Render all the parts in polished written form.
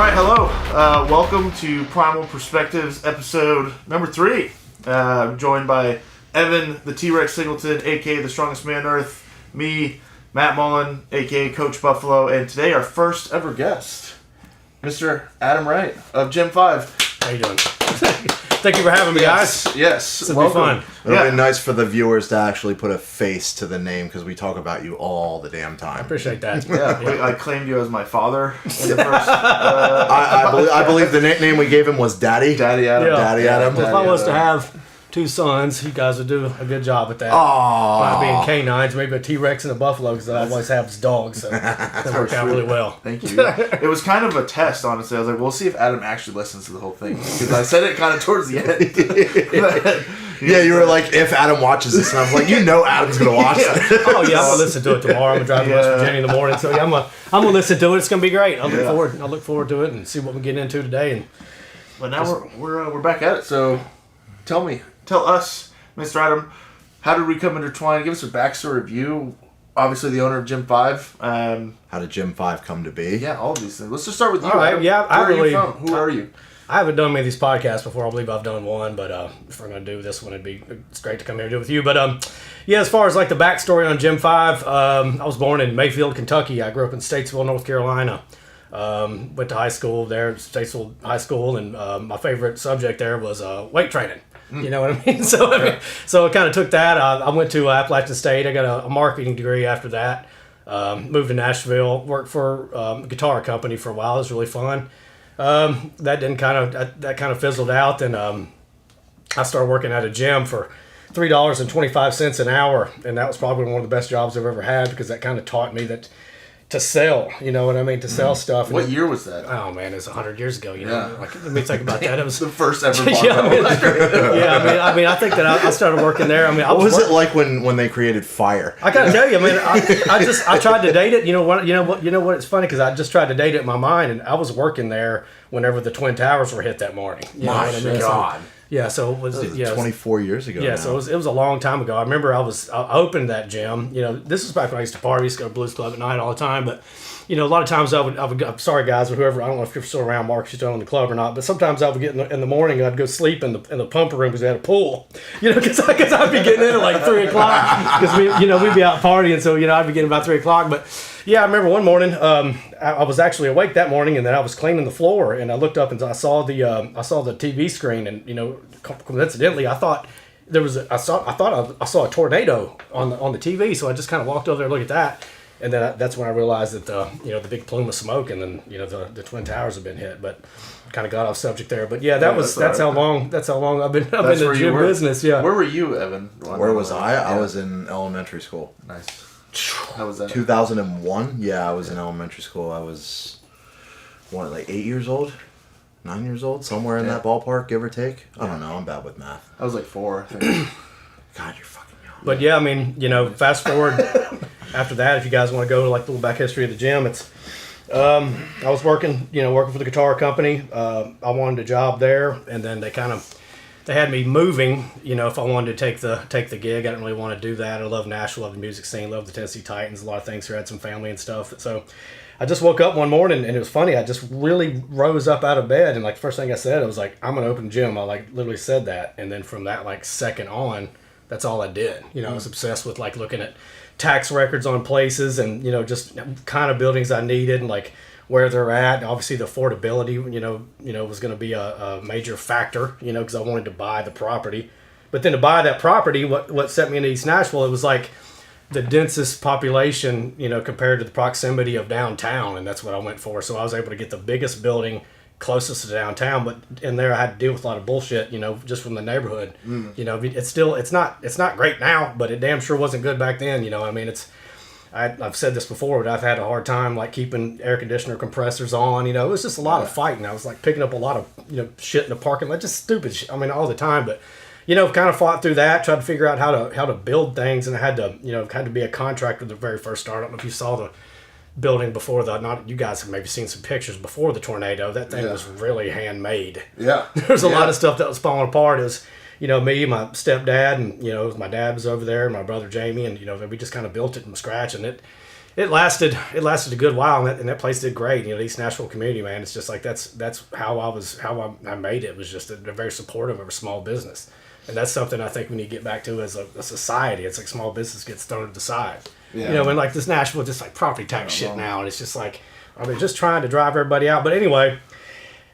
right, hello. Welcome to Primal Perspectives, episode number 3. I'm joined by Evan, the T-Rex Singleton, a.k.a. the strongest man on earth, me, Matt Mullen, a.k.a. Coach Buffalo, and today our first ever guest, Mr. Adam Wright of Gym 5. How you doing? Thank you for having me, guys. Yes. This will be fun. It'll be nice for the viewers to actually put a face to the name because we talk about you all the damn time. I appreciate that. I claimed you as my father in the first. I believe the nickname we gave him was Daddy. Daddy Adam. Yeah. Daddy Adam. If I was to have 2 sons, you guys would do a good job at that. Aww. Being canines, maybe a T-Rex and a buffalo, because I always have dogs, so that worked out really well. Thank you. It was kind of a test, honestly. I was like, we'll see if Adam actually listens to the whole thing. Because I said it kind of towards the end. Yeah, you were like, if Adam watches this, and I was like, you know Adam's going to watch it. Oh, yeah, I'm going to listen to it tomorrow. I'm going to drive to West Virginia in the morning, so yeah, I'm gonna listen to it. It's going to be great. I look forward to it and see what we get into today. But now we're back at it, so tell us, Mr. Adam, how did we come intertwined? Give us a backstory of you. Obviously, the owner of Gym 5. How did Gym 5 come to be? Yeah, all of these things. Let's just start with you. All right, Adam. yeah, Where are you from? Who are you? I haven't done many of these podcasts before. I believe I've done one, but if we're going to do this one, it's great to come here and do it with you. But yeah, as far as like the backstory on Gym 5, I was born in Mayfield, Kentucky. I grew up in Statesville, North Carolina. Went to high school there, Statesville High School, and my favorite subject there was weight training. You know what I mean? So I kind of took that. I went to Appalachian State. I got a marketing degree after that. Moved to Nashville. Worked for a guitar company for a while. It was really fun. That kind of fizzled out, and I started working at a gym for $3.25 an hour, and that was probably one of the best jobs I've ever had because that kind of taught me that to sell, you know what I mean, to sell stuff. What year was that? Oh man, it's 100 years ago. You know, like, let me think about that. It was the first ever. I think that I started working there. I mean, what was it like when they created fire? I gotta tell you, I mean, I tried to date it. You know what? It's funny because I just tried to date it in my mind, and I was working there whenever the Twin Towers were hit that morning. You know what I mean? God. So it was 24 years ago. Yeah, now. so it was a long time ago. I remember I opened that gym. You know, this was back when I used to party. I used to go to Blues Club at night all the time. But you know, a lot of times I would. I'm sorry guys, or whoever. I don't know if you're still around, Mark, if you're still in the club or not. But sometimes I would get in the morning. And I'd go sleep in the pumper room because they had a pool. You know, because I'd be getting in at like 3 o'clock because we'd be out partying. So I'd be getting about 3 o'clock. But yeah, I remember one morning I was actually awake that morning, and then I was cleaning the floor, and I looked up and I saw the TV screen, and coincidentally I thought I saw a tornado on the TV, so I just kind of walked over there to look at that, and then that's when I realized that the big plume of smoke, and then the Twin Towers had been hit, but kind of got off subject there. But yeah, that's how long I've been in the gym business. Yeah. Where were you, Evan? Where was I? I was in elementary school. Nice. How was that? 2001. Yeah, I was in elementary school. I was like 8 years old, 9 years old, somewhere in that ballpark, give or take. I don't know. I'm bad with math. I was like 4, I think. God, you're fucking young. But yeah, I mean, fast forward after that, if you guys want to go to like the little back history of the gym, it's I was working for the guitar company. I wanted a job there, and then they had me moving, if I wanted to take the gig. I didn't really want to do that. I love Nashville, love the music scene, love the Tennessee Titans, a lot of things here, had some family and stuff. So I just woke up one morning, and it was funny. I just really rose up out of bed, and like first thing I said, I was like, I'm going to open a gym. I like literally said that. And then from that like second on, that's all I did. I was obsessed with like looking at tax records on places and, just kind of buildings I needed and like where they're at. Obviously the affordability, was going to be a major factor, because I wanted to buy the property. But then to buy that property, what set me into East Nashville, it was like the densest population, compared to the proximity of downtown. And that's what I went for. So I was able to get the biggest building closest to downtown, but in there I had to deal with a lot of bullshit, just from the neighborhood. It's not great now, but it damn sure wasn't good back then. I mean, I've said this before, but I've had a hard time like keeping air conditioner compressors on. It was just a lot of fighting. I was like picking up a lot of shit in the parking lot, just stupid shit. I mean, all the time. But kind of fought through that, tried to figure out how to build things, and I had to be a contractor the very first start. I don't know if you saw the building before you guys have maybe seen some pictures before the tornado. That thing was really handmade. Yeah. There was a lot of stuff that was falling apart. me, my stepdad, and my dad was over there, and my brother Jamie, and we just kind of built it from scratch, and it lasted a good while, and that place did great. The East Nashville community, man, it's just like that's how I made it. It was just they're very supportive of a small business, and that's something I think we need to get back to as a society. It's like small business gets thrown to the side. Yeah. And like this Nashville just like property tax shit now, and it's just like they're just trying to drive everybody out. But anyway,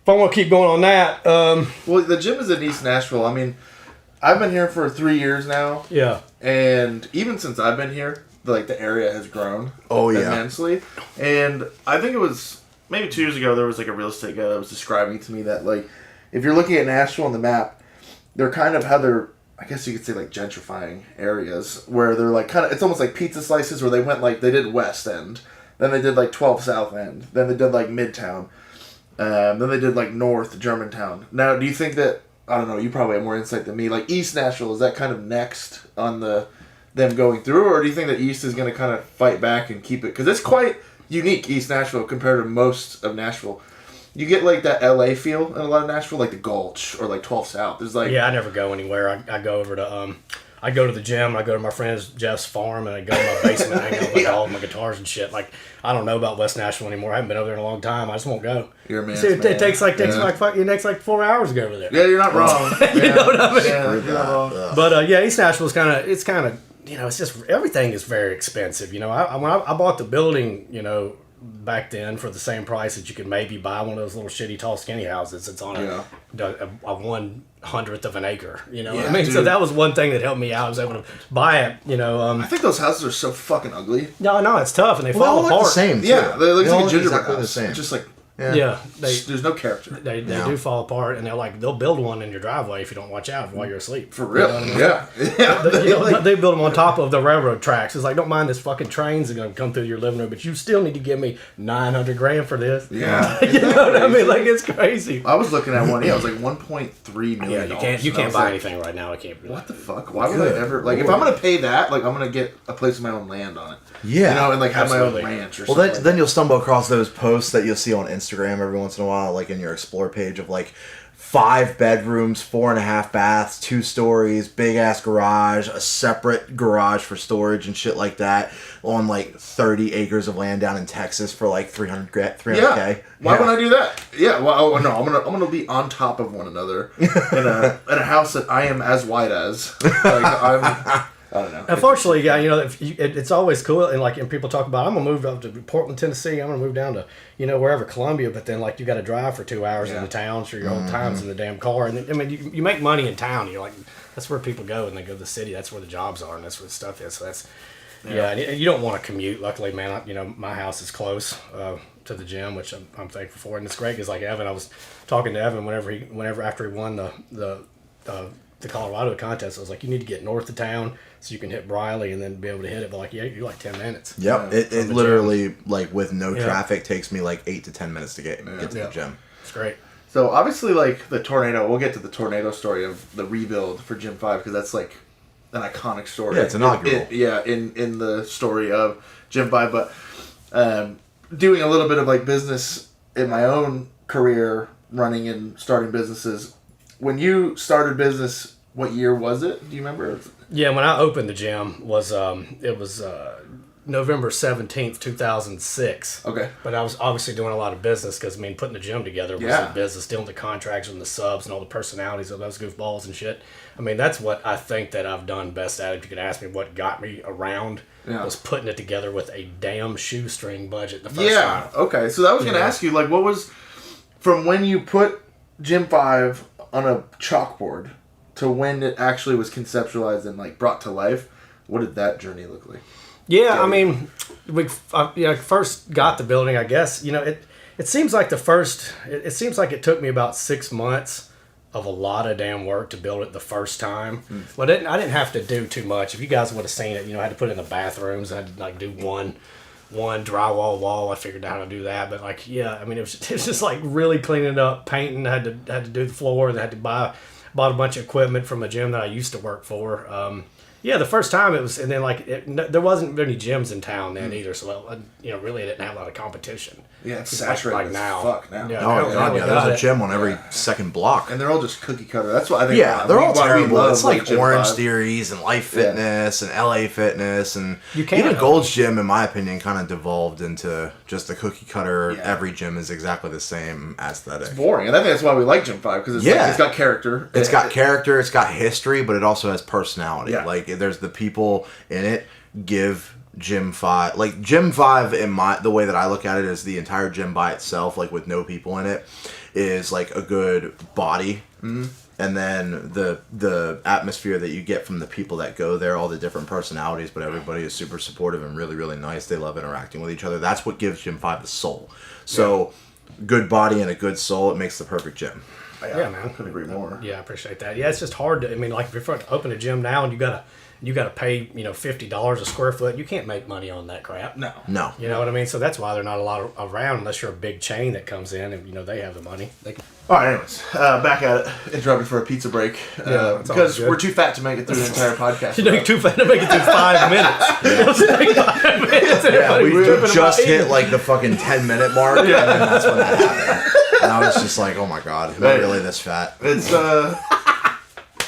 if I want to keep going on that, well, the gym is in East Nashville. I mean, I've been here for 3 years now. Yeah. And even since I've been here, the area has grown. Immensely. And I think it was maybe 2 years ago, there was like a real estate guy that was describing to me that like if you're looking at Nashville on the map, they're kind of how they're, I guess you could say like gentrifying areas where they're like kind of, it's almost like pizza slices where they went like, they did West End, then they did like 12 South End, then they did like Midtown, then they did like North Germantown. Now, do you think that, I don't know, you probably have more insight than me, like East Nashville, is that kind of next on them going through, or do you think that East is going to kind of fight back and keep it? Because it's quite unique, East Nashville, compared to most of Nashville. You get like that LA feel in a lot of Nashville, like the Gulch or like 12 South. There's like I never go anywhere. I go over to I go to the gym. I go to my friend's Jeff's farm, and I go to my basement. And hang out with all of my guitars and shit. Like I don't know about West Nashville anymore. I haven't been over there in a long time. I just won't go. You're a man. See, it takes like 4 hours to go over there. Yeah, you're not wrong. You know what I mean? Yeah, you're not wrong. But East Nashville is kind of it's just everything is very expensive. When I bought the building, back then for the same price that you could maybe buy one of those little shitty tall skinny houses. It's on a 1/100th of an acre. You know what I mean? Dude. So that was one thing that helped me out. I was able to buy it. I think those houses are so fucking ugly. No, it's tough and they fall look apart. the same. Too. Yeah, they look like a gingerbread exactly house. the same. It's just like there's no character. They do fall apart, and they'll build one in your driveway if you don't watch out while you're asleep. For real, They build them on top of the railroad tracks. It's like, don't mind this fucking trains are gonna come through your living room, but you still need to give me $900,000 for this. Yeah, you know what I mean? Like it's crazy. I was looking at one. Yeah, it was like 1.3 million. Yeah, you can't buy anything right now. I can't. What the fuck? Why would I ever if I'm gonna pay that? Like I'm gonna get a place with my own land on it. Yeah, and like have my own ranch or something. Well, then you'll stumble across those posts that you'll see on Instagram every once in a while, like in your Explore page of like 5 bedrooms, 4.5 baths, 2 stories, big ass garage, a separate garage for storage and shit like that on like 30 acres of land down in Texas for like $300K. Yeah. Why would I do that? Yeah. Well, no, I'm gonna be on top of one another in a house that I am as white as. Like, I don't know. Unfortunately, it's always cool, and people talk about, I'm gonna move up to Portland, Tennessee. I'm gonna move down to wherever, Columbia. But then you got to drive for 2 hours in the town, so your whole time's in the damn car. And then, you make money in town. You're like, that's where people go, and they go to the city. That's where the jobs are, and that's where the stuff is. So that's and you don't want to commute. Luckily, man, my house is close to the gym, which I'm thankful for, and it's great because like Evan, I was talking to Evan whenever after he won the Colorado contest, I was like, you need to get north of town so you can hit Briley and then be able to hit it. But you're like 10 minutes. Yep, it literally with no traffic takes me like 8 to 10 minutes to get to the gym. It's great. So obviously, the tornado. We'll get to the tornado story of the rebuild for Gym 5 because that's like an iconic story. Yeah, it's inaugural. In the story of Gym 5, but doing a little bit of business in my own career, running and starting businesses. When you started business, what year was it? Do you remember? Yeah, when I opened the gym it was November 17th, 2006. Okay. But I was obviously doing a lot of business because, putting the gym together was a business, dealing with the contracts and the subs and all the personalities of those goofballs and shit. That's what I think that I've done best at. If you could ask me what got me around, was putting it together with a damn shoestring budget the first time. Okay. So I was going to ask you, what was, from when you put Gym 5 on a chalkboard to when it actually was conceptualized and brought to life, what did that journey look like? Yeah, we first got the building. I guess it seems like it seems like it took me about 6 months of a lot of damn work to build it the first time. But I didn't have to do too much. If you guys would have seen it, I had to put it in the bathrooms. I had to do one drywall wall. I figured out how to do that. But it was just really cleaning it up, painting. I had to do the floor, and I had to bought a bunch of equipment from a gym that I used to work for. Yeah, the first time it was, and then like there wasn't any gyms in town then either, so really it didn't have a lot of competition. Yeah, it's saturated like as now. fuck now. Yeah. Oh god, yeah. There's a got gym on every second block. And they're all just cookie cutter. That's what I think. Yeah, they're all why we terrible. love, It's like Gym Orange 5. Theories and Life Fitness and LA Fitness and You can't even help Gold's Gym, in my opinion, kind of devolved into just a cookie cutter. Yeah. Every gym is exactly the same aesthetic. Boring, and I think that's why we like Gym 5 because it's got character. It's got character, it's got history, but it also has personality. Yeah. Like there's the people in it give Gym 5, like Gym 5 the way that I look at it is the entire gym by itself, like with no people in it, is like a good body. Mm-hmm. And then the atmosphere that you get from the people that go there, all the different personalities, but everybody is super supportive and really, really nice. They love interacting with each other. That's what gives Gym 5 the soul. So good body and a good soul, it makes the perfect gym. Yeah, man. Couldn't agree more. Yeah, I appreciate that. Yeah, it's just hard to. I mean, like if you're to open a gym now and you gotta pay $50 a square foot, you can't make money on that crap. No. You know what I mean? So that's why they're not a lot around unless you're a big chain that comes in and they have the money. All right, anyways, back at it. Interrupted for a pizza break it's because always good. we're too fat to make it through the entire podcast. You're too fat to make it through 5 minutes. It'll take 5 minutes. Yeah, we Everybody's tripping just about hit eating. like the fucking 10-minute mark, and then that's when that happened. And I was just like, oh my god, am I really this fat? It's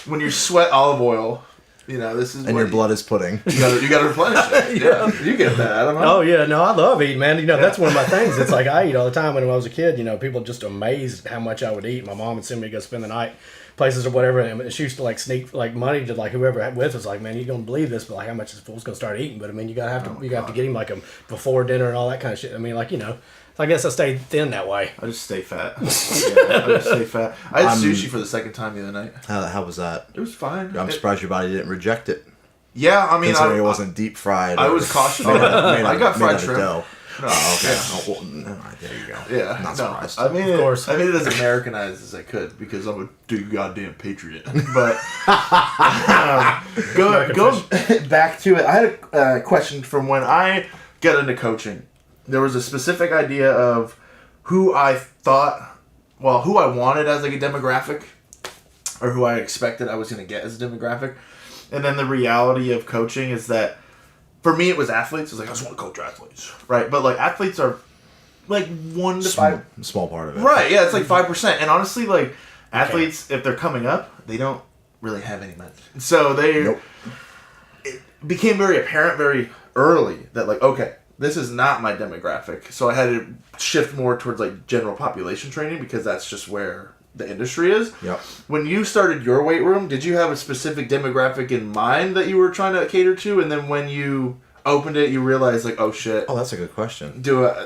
when you sweat olive oil, this is And what your blood is pudding. you gotta replenish it. Yeah, you get that. I don't know. Oh yeah, no, I love eating, man. That's one of my things. It's like I eat all the time. When I was a kid, people just amazed how much I would eat. My mom would send me to go spend the night places or whatever, and she used to like sneak like money to like whoever had with us. Like, man, you gonna believe this, but like how much this fool's gonna start eating? But I mean, you have to get him like a before dinner and all that kind of shit. I mean, like So I guess I stayed thin that way. I just stay fat. I just stay fat. I had sushi for the second time the other night. How was that? It was fine. I'm surprised your body didn't reject it. Yeah, I mean, Considering it wasn't deep fried. I was cautious. I got fried shrimp. Oh, okay. Oh, well, no, there you go. Yeah, Not surprised. I made Of course. I made it as Americanized as I could because I'm a goddamn patriot. But go back to it. I had a question from when I got into coaching. There was a specific idea of who I wanted as like a demographic, or who I expected I was going to get as a demographic, and then the reality of coaching is that. For me, it was athletes. It was like, I just want to coach athletes. Right? But, like, athletes are, like, 1 to 5. Small part of it. Right, yeah, it's like 5%. And honestly, like, athletes, if they're coming up, they don't really have any money. So it became very apparent very early that, like, okay, this is not my demographic. So I had to shift more towards, like, general population training because that's just where the industry is. Yep. When you started your weight room, did you have a specific demographic in mind that you were trying to cater to? And then when you opened it, you realized like, oh shit. Oh, that's a good question.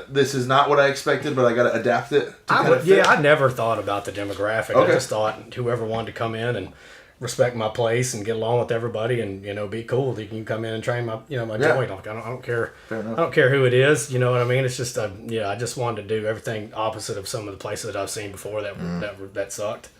This is not what I expected, but I got to adapt it to kind of fit. Yeah, I never thought about the demographic. Okay. I just thought whoever wanted to come in and respect my place and get along with everybody and be cool. They can come in and train my my joint. Like, I don't care. Fair enough. I don't care who it is. You know what I mean? It's just I just wanted to do everything opposite of some of the places that I've seen before that sucked.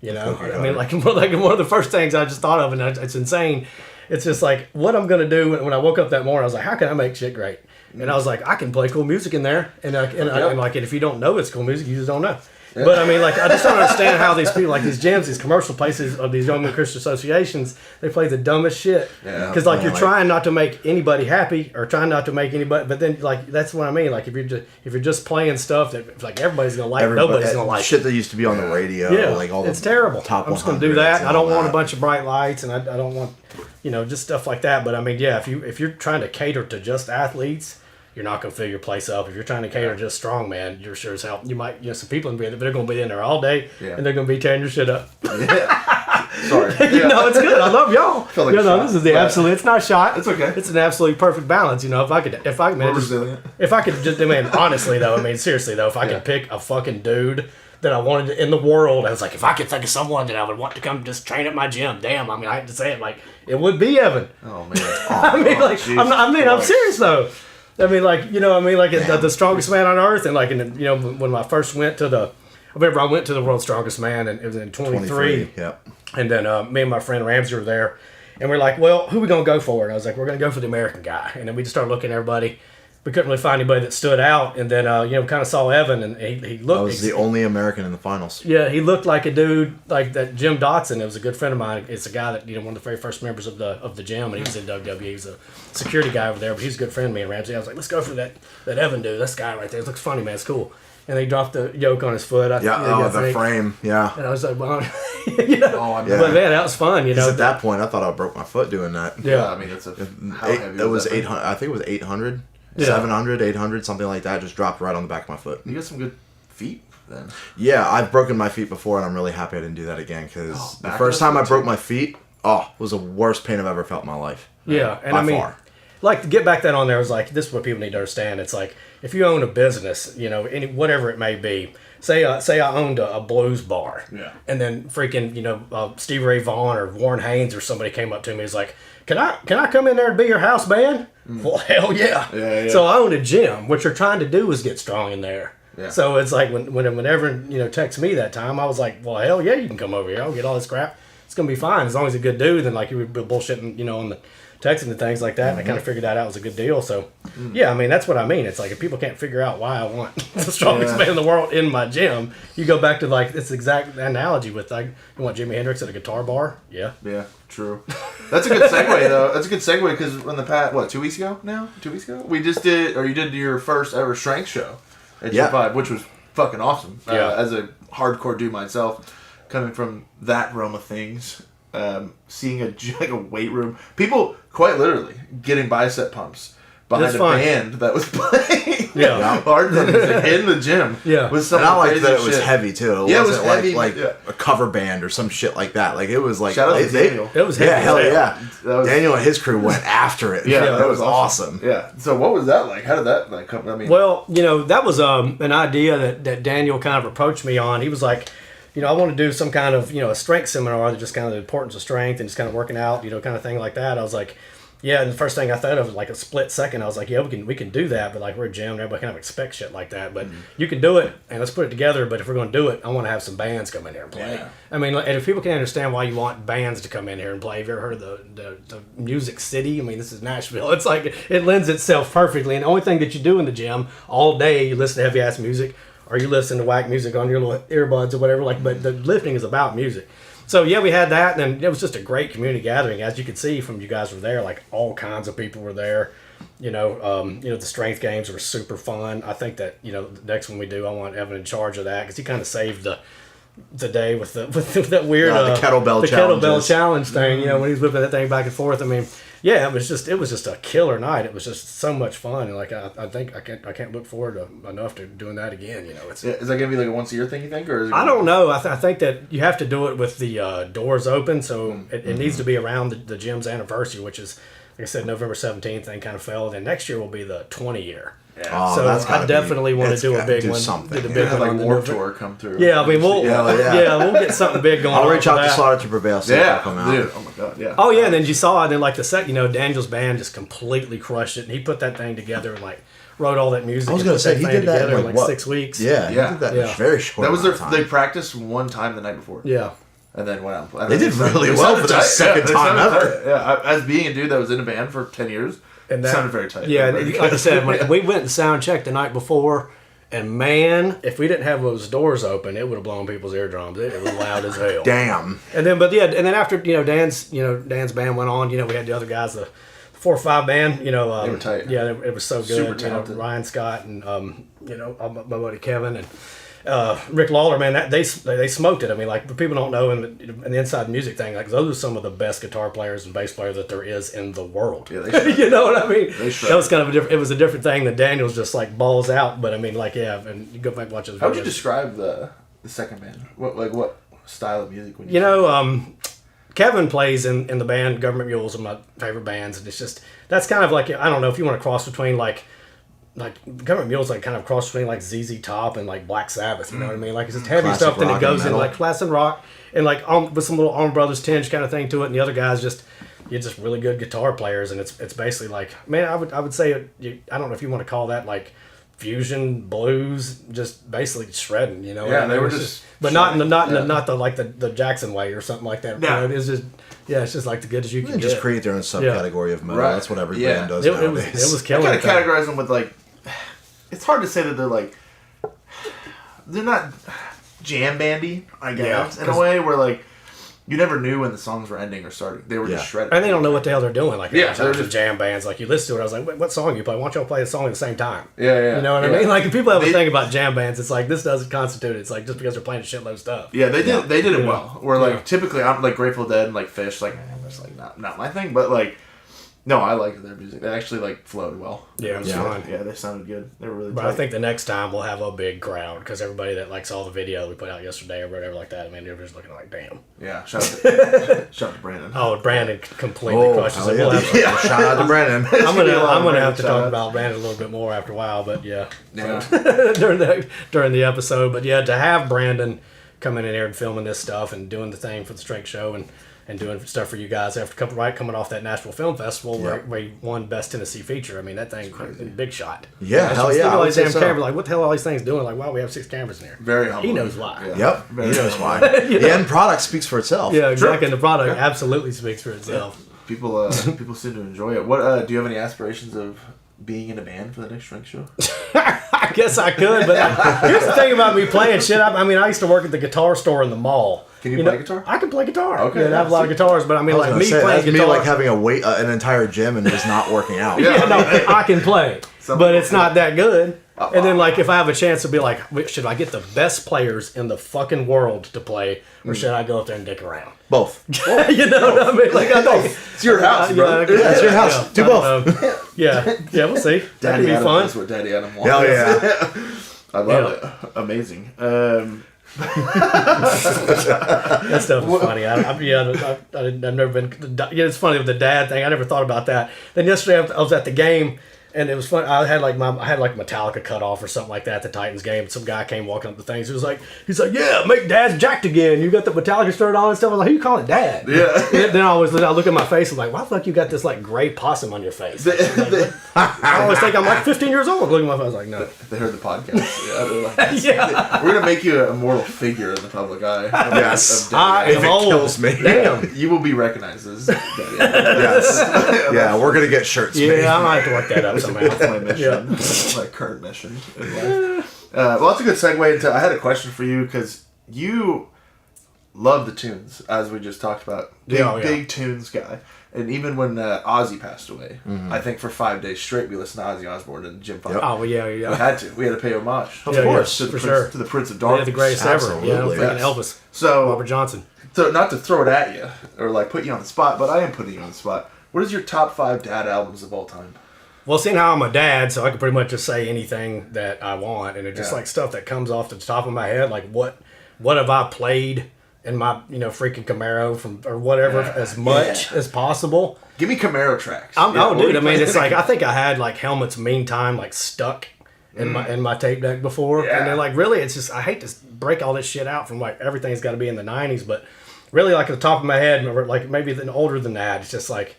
I mean, like one of the first things I just thought of, and it's insane. It's just like what I'm gonna do when I woke up that morning. I was like, how can I make shit great? And I was like, I can play cool music in there, and if you don't know it's cool music, you just don't know. Yeah. But I mean, like, I just don't understand how these people, like these gyms, these commercial places, or these young men Christian associations, they play the dumbest shit. Yeah. Because you're trying not to make anybody happy, or trying not to make anybody. But then, like, that's what I mean. Like, if you're just playing stuff that like everybody's gonna like, nobody's gonna like shit that used to be on the radio. Yeah, like all it's terrible. Top I'm just gonna do that. I don't want a bunch of bright lights, and I don't want just stuff like that. But I mean, yeah, if you're trying to cater to just athletes, you're not going to fill your place up. If you're trying to cater to just strongman, you're sure as hell. You might, some people they're going to be in there all day, and they're going to be tearing your shit up. Yeah. Sorry. It's good. I love y'all. Like this is the absolute. It's not shot. It's okay. It's an absolute perfect balance. If I could, resilient. If I could just, honestly though, seriously though, if I could pick a fucking dude that I wanted in the world, I was like, if I could think of someone that I would want to come just train at my gym, damn. I mean, I hate to say it, like it would be Evan. Oh man. I'm serious though. I mean, like, the strongest man on earth, and like, when I first went to I remember I went to the world's strongest man, and it was in 23. Yep. And then me and my friend Ramsey were there, and we're like, well, who are we gonna go for? And I was like, we're gonna go for the American guy. And then we just started looking at everybody. we couldn't really find anybody that stood out. And then, kind of saw Evan, and he looked. I was the only American in the finals. Yeah, he looked like a dude like that. Jim Dotson, it was a good friend of mine. It's a guy that one of the very first members of the gym, and he was in WWE. He was a security guy over there, but he's a good friend of me and Ramsey. I was like, let's go for that Evan dude. This guy right there. It looks funny, man. It's cool. And they dropped the yoke on his foot. The frame. Yeah. And I was like, well, Oh, but man, that was fun. At that point, I thought I broke my foot doing that. Yeah, I mean, it's how heavy it was that thing? 800. I think it was 800, Yeah. 700, 800, something like that. Just dropped right on the back of my foot. You got some good feet then. Yeah, I've broken my feet before, and I'm really happy I didn't do that again because the back first of time the I foot broke too? my feet, it was the worst pain I've ever felt in my life. Yeah, and by I mean, far. like to get back that on there was like this is what people need to understand. It's like if you own a business, whatever it may be. Say I owned a blues bar, Yeah. and then freaking Stevie Ray Vaughan or Warren Haynes or somebody came up to me and was like, can I come in there and be your house band? Well, hell yeah. Yeah. So I own a gym. What you're trying to do is get strong in there. Yeah. So it's like whenever texted me that time, I was like, well, hell yeah, you can come over here. I'll get all this crap. It's gonna be fine as long as he's a good dude. And like you were bullshitting, on the texting and things like that. And I kind of figured that out was a good deal. So yeah, I mean that's what I mean. It's like if people can't figure out why I want the strongest man in the world in my gym, you go back to like this exact analogy with like you want Jimi Hendrix at a guitar bar. Yeah. Yeah, true. That's a good segue though. That's a good segue because in the past, 2 weeks ago now? 2 weeks ago? You did your first ever strength show at Yeah. G5, which was fucking awesome. Yeah. As a hardcore dude myself, coming from that realm of things, seeing a weight room, people quite literally getting bicep pumps behind That's a fun. band that was playing Yeah. hardcore music in the gym. Yeah. With some And I liked crazy that it was shit. heavy too. Yeah, it was wasn't heavy, like yeah. a cover band or some shit like that. Like it was like Shout out to they- Daniel. It was heavy. Yeah, as hell hell. yeah. That was- Daniel and his crew went after it. Yeah, that was awesome. Yeah. So what was that like? How did that like come? I mean, Well, that was an idea that Daniel kind of approached me on. He was like, I want to do some kind of, a strength seminar that just kind of the importance of strength and just kind of working out, kind of thing like that. I was like, yeah, and the first thing I thought of was like a split second. I was like, yeah, we can do that, but like we're a gym and everybody kind of expects shit like that. But you can do it and let's put it together. But if we're going to do it, I want to have some bands come in here and play. Yeah. I mean, and if people can understand why you want bands to come in here and play, have you ever heard of the Music City? I mean, this is Nashville. It's like it lends itself perfectly. And the only thing that you do in the gym all day, you listen to heavy ass music. Or you listen to whack music on your little earbuds or whatever, but the lifting is about music. So yeah, we had that, and it was just a great community gathering. As you could see from you guys were there, like all kinds of people were there. The strength games were super fun. I think that the next one we do, I want Evan in charge of that because he kind of saved the day with that weird the kettlebell kettlebell challenges. challenge thing. When he was whipping that thing back and forth. I mean. Yeah, it was just a killer night. It was just so much fun, and like I think I can't look forward to enough to doing that again. It's. is that gonna be like a once a year thing? You think, or is it I don't know. I think that you have to do it with the doors open, so it needs to be around the gym's anniversary, which is like I said, November 17th. And kind of fell. And next year will be the 20 year. Yeah. Oh, So that's I gotta definitely want to it's do a gotta big do one. something, Do the yeah. big Have one like on the Warped November- Tour come through. Yeah, I mean we'll Yeah. we'll get something big going. I'll on reach for out to that. Slaughter to Prevail. See if Yeah, they'll come out. dude. Oh my god, yeah. Oh yeah, and then you saw, and then like the second, Daniel's band just completely crushed it, and he put that thing together and like wrote all that music. I was and gonna put say, that he thing did that in, together in like, like what? 6 weeks. Yeah, Yeah. he did that in Yeah. a very short. That was amount of they time. practiced one time the night before. Yeah. And then went out. And They then did really they well sounded for their tight. second they time sounded ever. tight. Yeah, as being a dude that was in a band for 10 years, And that sounded very tight. Yeah, Very and good. like I said, when we went and sound checked the night before, and man, if we didn't have those doors open, it would have blown people's eardrums. It was loud as hell. Damn. And then after Dan's band went on, we had the other guys, the 4 or 5 band, They were tight. Yeah, it was so good. Super talented. Ryan Scott and my buddy Kevin and Rick Lawler, man, they smoked it. I mean, like people don't know in the inside music thing, like those are some of the best guitar players and bass players that there is in the world. Yeah, they shred. You know what I mean? They shred. That was kind of it was a different thing than Daniel's just like balls out. But I mean, like and you go back and watch those. How would you videos. describe the second band? What style of music would you Kevin plays in the band Government Mules, are my favorite bands, and it's just that's kind of like I don't know if you want to cross between like Government Mules like kind of cross between like ZZ Top and like Black Sabbath, you know what I mean? Like it's just heavy Classic stuff, then it rock goes and in metal. like classic rock and like with some little Allman Brothers tinge kind of thing to it, and the other guys you're just really good guitar players, and it's basically like I would say I don't know if you want to call that like fusion, blues, just basically shredding. You know, Yeah, and they it were was just but not in the shredding. not the Jackson way or something like that. No. You know, it's just it's just like the good as you can And get. just create their own subcategory of metal. Right. That's what every Yeah. band does It nowadays. was I killing. kind of it, though. categorize them with like. It's hard to say that they're like. They're not jam bandy, I guess, Yeah, in a way where like you never knew when the songs were ending or starting. They were just shredded. And they don't know what the hell they're doing. Like, Yeah, they're they're just jam bands. Like, you listen to it, I was like, what song you play? Why don't y'all play the song at the same time? Yeah. You know what I Yeah. mean? Like, if people have a They- thing about jam bands, it's like, this doesn't constitute it. It's like, just because they're playing a shitload of stuff. Yeah, they did. They did it Yeah. well. Where like Yeah. typically I'm like Grateful Dead and like Fish, like that's like not my thing. But like, no, I liked their music. They actually like flowed well. Yeah, it was Yeah. fun. Yeah, they sounded good. They were really. But tight. I think the next time we'll have a big crowd because everybody that like saw the video we put out yesterday or whatever like that, I mean, they're just looking like, damn. Yeah, shout out to Brandon. Oh, Brandon completely crushes hell it. We'll yeah. have Shout out to Brandon. I'm gonna be a lot of gonna have to Brandon talk shout-outs. about Brandon a little bit more after a while, but yeah, Yeah. during the episode. But yeah, to have Brandon coming in here and filming this stuff and doing the thing for the Strength Show and doing stuff for you guys after coming off that Nashville Film Festival where he won Best Tennessee Feature. I mean, that thing big shot. Yeah, It's hell just yeah, look at I all would these say damn so. cameras. Like, what the hell are all these things doing? Like, wow, we have 6 cameras in here. Very humble. He knows why. Yeah. Yep, he knows why. The end product speaks for itself. Yeah, exactly. And the product absolutely speaks for itself. People seem to enjoy it. What do you have any aspirations of being in a band for the next Strength Show? I guess I could, but here's the thing about me playing shit. I mean, I used to work at the guitar store in the mall. Can you play guitar? I can play guitar. Okay, Yeah, I have a lot of guitars, but I mean, I was like gonna me say, playing that'd guitar. be like having an entire gym and just not working out. yeah, no, I can play, Some but people it's not that good. Oh, And then, like, if I have a chance to be like, should I get the best players in the fucking world to play, or should I go up there and dick around? Both. You know what I mean? Like, I think It's your house, bro. It's your house. Do both. Yeah, we'll see. That'd Daddy be Adam fun. That's what Daddy Adam wants. Hell yeah. I love it. Amazing. That stuff is funny. I've never been. Yeah, it's funny with the dad thing. I never thought about that. Then yesterday I was at the game, and it was fun. I had like Metallica cut off or something like that at the Titans game. Some guy came walking up the things. He's like, yeah, make Dad's jacked again. You got the Metallica shirt on and stuff. I was like, who you calling Dad? Yeah. And then I look at my face. I'm like, why the fuck you got this like gray possum on your face? I always think I'm like 15 years old. Looking at my face, I was like, no. They heard the podcast. Yeah, they're like, Yeah. we're gonna make you a mortal figure in the public eye. Yes. Of Daddy I Adam. am old. kills me. Damn. You will be recognized as Daddy Adam. Yes. Yeah, we're gonna get shirts made. Yeah, I might have to work that up somehow. That's my mission. That's my current mission in life. Well, that's a good segue into. I had a question for you because you love the tunes, as we just talked about. Big tunes guy. And even when Ozzy passed away, I think for 5 days straight we listened to Ozzy Osbourne and Jim Fonda. Oh, well, yeah. We had to. We had to pay homage. Of course, to the for Prince, sure. to the Prince of Yeah, Darkness. the greatest ever. Absolutely. Yeah, freaking Yes. Elvis. So, Robert Johnson. so not to throw it at you or like put you on the spot, but I am putting you on the spot. What is your top 5 dad albums of all time? Well, seeing how I'm a dad, so I can pretty much just say anything that I want, and it's just Yeah. like stuff that comes off the top of my head. Like what have I played in my freaking Camaro or whatever as much as possible. Give me Camaro tracks. Dude, what I mean, playing? it's like I think I had like Helmet's Meantime like stuck in my tape deck before, Yeah. and then like really, it's just I hate to break all this shit out from like everything's got to be in the '90s, but really like at the top of my head, or like maybe even older than that, it's just like.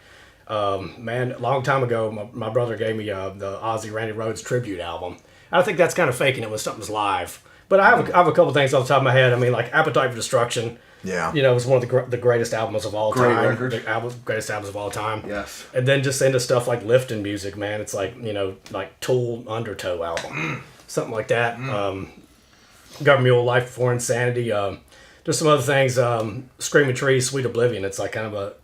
Man, a long time ago, my brother gave me the Ozzy Randy Rhoads tribute album. I think that's kind of faking it when something's live. But I have a couple things off the top of my head. I mean, like Appetite for Destruction. Yeah. You know, it was one of the greatest albums of all Great time. record. Greatest albums of all time. Yes. And then just into stuff like lifting music, man. It's like, like Tool Undertow album. Something like that. Government Mule, Life Before Insanity. Just some other things. Screaming Trees, Sweet Oblivion. It's like kind of a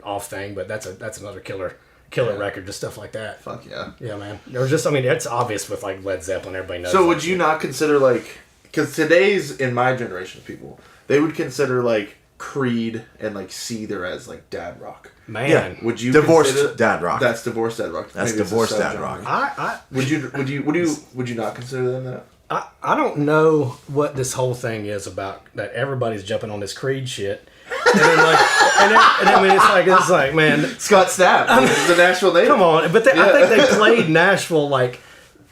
off thing, but that's another killer record. Just stuff like that. Fuck yeah. Yeah, man. There's just, I mean, it's obvious with like Led Zeppelin. Everybody knows. So that would you shit. not consider like, because today's in my generation of people, they would consider like Creed and like Seether as like dad rock. Man. Yeah. Would you Divorced consider- dad rock. That's divorced dad rock. That's Maybe it's a divorced dad subgenre. rock. Would you not consider them that? I don't know what this whole thing is about that everybody's jumping on this Creed shit. And then like, and I mean, it's like, man, Scott Stapp. This is the Nashville native. come on. But I think they played Nashville like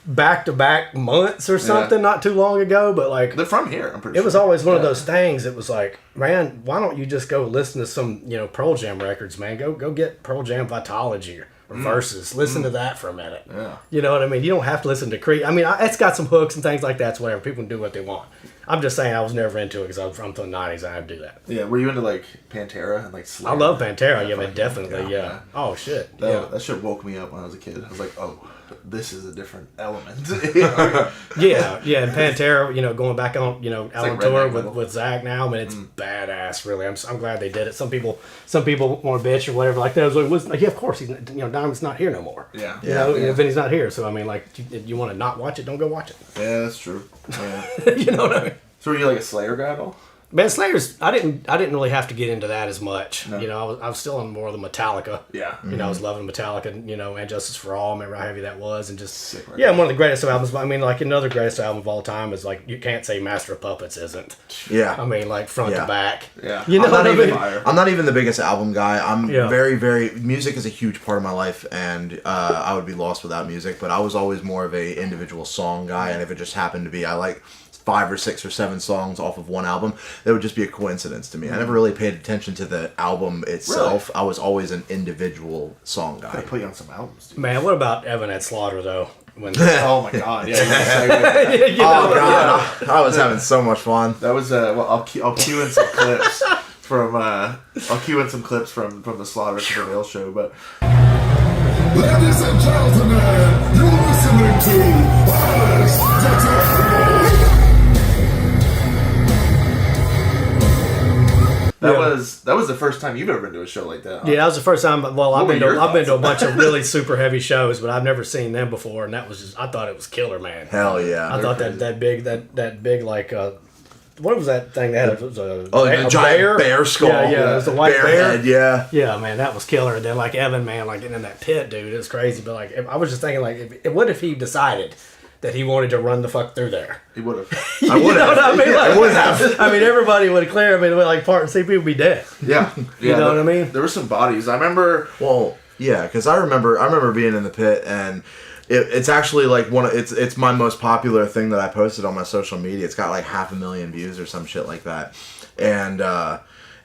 back-to-back months or something not too long ago. But like, They're from here. I'm pretty it sure. was always one of those things. It was like, man, why don't you just go listen to some Pearl Jam records, man? Go get Pearl Jam Vitology or verses. Listen to that for a minute. Yeah. You know what I mean? You don't have to listen to Creed. I mean, it's got some hooks and things like that. So whatever, people can do what they want. I'm just saying I was never into it because I'm from the 90s. I had to do that. Yeah, were you into like Pantera and like Slayer? I love Pantera. Yeah, man, definitely. Yeah. Oh shit. That shit woke me up when I was a kid. I was like, oh, this is a different element. Yeah, and Pantera, you know, going back on, you know, out like on tour redneck metal. with Zach now, man, it's badass. Really, I'm glad they did it. Some people want to bitch or whatever like that. I was like, yeah, of course, Diamond's not here no more. Yeah. You know, and Vinny's not here, so I mean, like, you want to not watch it, don't go watch it. Yeah, that's true. Yeah. You know what I mean? So were you like a Slayer guy at all? Man, Slayer's, I didn't really have to get into that as much. No. You know, I was still on more of the Metallica. Yeah. You know, I was loving Metallica, you know, and Justice for All. Remember how heavy that was, and just Sick record. one of the greatest albums. I mean, like another greatest album of all time is like you can't say Master of Puppets isn't. Yeah. I mean, like front to back. Yeah. You know I'm not, what I even, mean? Fire. I'm not even the biggest album guy. I'm Yeah. very music is a huge part of my life, and I would be lost without music. But I was always more of a individual song guy, and if it just happened to be I like 5 or 6 or 7 songs off of one album, that would just be a coincidence to me. I never really paid attention to the album itself. I was always an individual song I guy. put you on some albums, dude. Man, what about Evan at Slaughter though? When Oh my god, yeah. you know, Oh god, I was having so much fun. That was well, I'll cue in some clips from the Slaughter to the Veil show, but Ladies and gentlemen, you're listening to Alex the that was the first time you've ever been to a show like that. Huh? Yeah, that was the first time. Well, I've were been your to a thoughts? bunch of really super heavy shows, but I've never seen them before, and that was just I thought it was killer, man. Hell yeah. I thought that big like what was that thing they had? It was a the giant bear skull. Yeah, it was a white bear bear. head, yeah. Yeah, man, that was killer. And then like Evan, man, like getting in that pit, dude, it was crazy. But like I was just thinking, like, what if he decided that he wanted to run the fuck through there? He would have. I would know have. what I mean? I Like, would have. I mean, everybody would clear. I mean, like part and see people be dead. Yeah. You know what I mean? There were some bodies. I remember. Well, yeah, because I remember being in the pit, and it's actually like it's my most popular thing that I posted on my social media. It's got like 500,000 views or some shit like that, and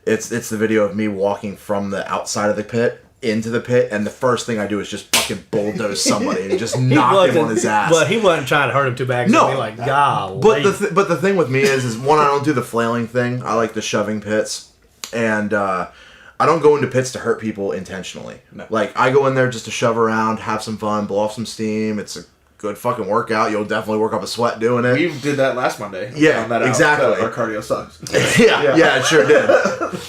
it's the video of me walking from the outside of the pit into the pit, and the first thing I do is just fucking bulldoze somebody and just knock him on his ass. But he wasn't trying to hurt him too bad. No. No, like golly. But the thing with me is one, I don't do the flailing thing. I like the shoving pits, and I don't go into pits to hurt people intentionally. No. Like I go in there just to shove around, have some fun, blow off some steam. It's a good fucking workout. You'll definitely work up a sweat doing it. We did that last Monday. Yeah, Found that out. exactly. Our cardio sucks. yeah, it sure did.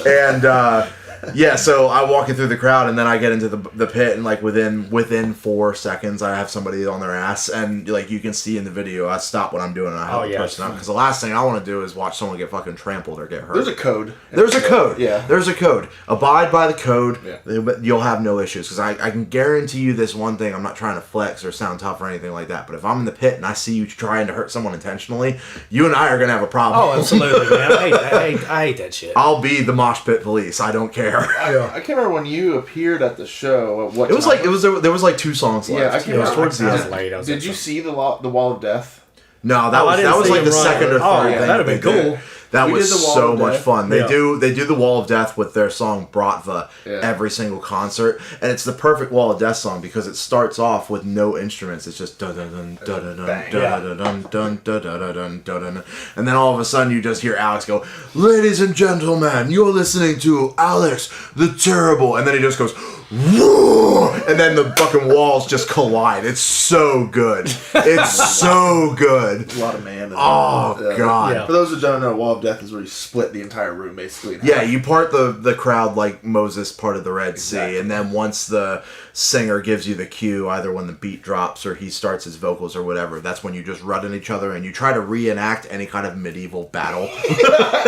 And yeah, so I walk in through the crowd, and then I get into the pit, and like within 4 seconds, I have somebody on their ass, and like you can see in the video, I stop what I'm doing and I help the person out, because the last thing I want to do is watch someone get fucking trampled or get hurt. There's a code. There's a code. Yeah. There's a code. Abide by the code. Yeah. You'll have no issues. Because I can guarantee you this one thing. I'm not trying to flex or sound tough or anything like that. But if I'm in the pit and I see you trying to hurt someone intentionally, you and I are going to have a problem. Oh, absolutely, man. I hate that shit. I'll be the mosh pit police. I don't care. I can't remember when you appeared at the show. At what It was time? like there was like 2 songs left. Yeah, I can't It was remember. towards the I was end. late. I was Did at you some- see the Wall of Death? No, that Oh, I was didn't see like him the run. second or Oh, third yeah, thing that'd they be cool. did. That We was did the Wall so of much Death. fun. They Yeah. do the Wall of Death with their song Bratva Yeah. every single concert, and it's the perfect Wall of Death song because it starts off with no instruments. It's just dun dun dun dun dun Bang. dun dun dun dun dun dun dun, and then all of a sudden you just hear Alex go, "Ladies and gentlemen, you're listening to Alex the Terrible," and then he just goes, "Whoa!" and then the fucking walls just collide. It's so good. It's so good. A lot of man. Oh, God. Yeah. For those who don't know, Wall of Death is where you split the entire room basically. In Yeah, half. you part the crowd like Moses parted the Red Exactly. Sea, and then once the singer gives you the cue, either when the beat drops or he starts his vocals or whatever, that's when you just run at each other and you try to reenact any kind of medieval battle.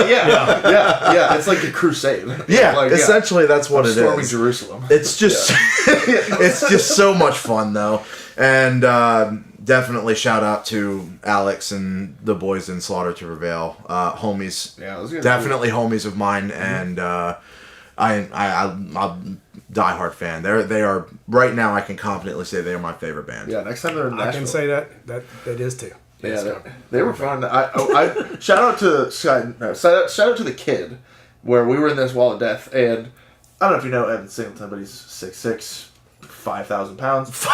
yeah. It's like a crusade. Yeah, Like, essentially that's what it storming is. Jerusalem. It's just it's just so much fun though, and definitely shout out to Alex and the boys in Slaughter to Prevail, homies. Yeah, those guys are Definitely homies of mine, and I'm a diehard fan. They are right now. I can confidently say they are my favorite band. Yeah, next time they're in Nashville. I can say that is too. Yeah, they were fun. I shout out to shout out to the kid, where we were in this Wall of Death, and I don't know if you know Evan Singleton, but he's 6'6", 5,000 pounds.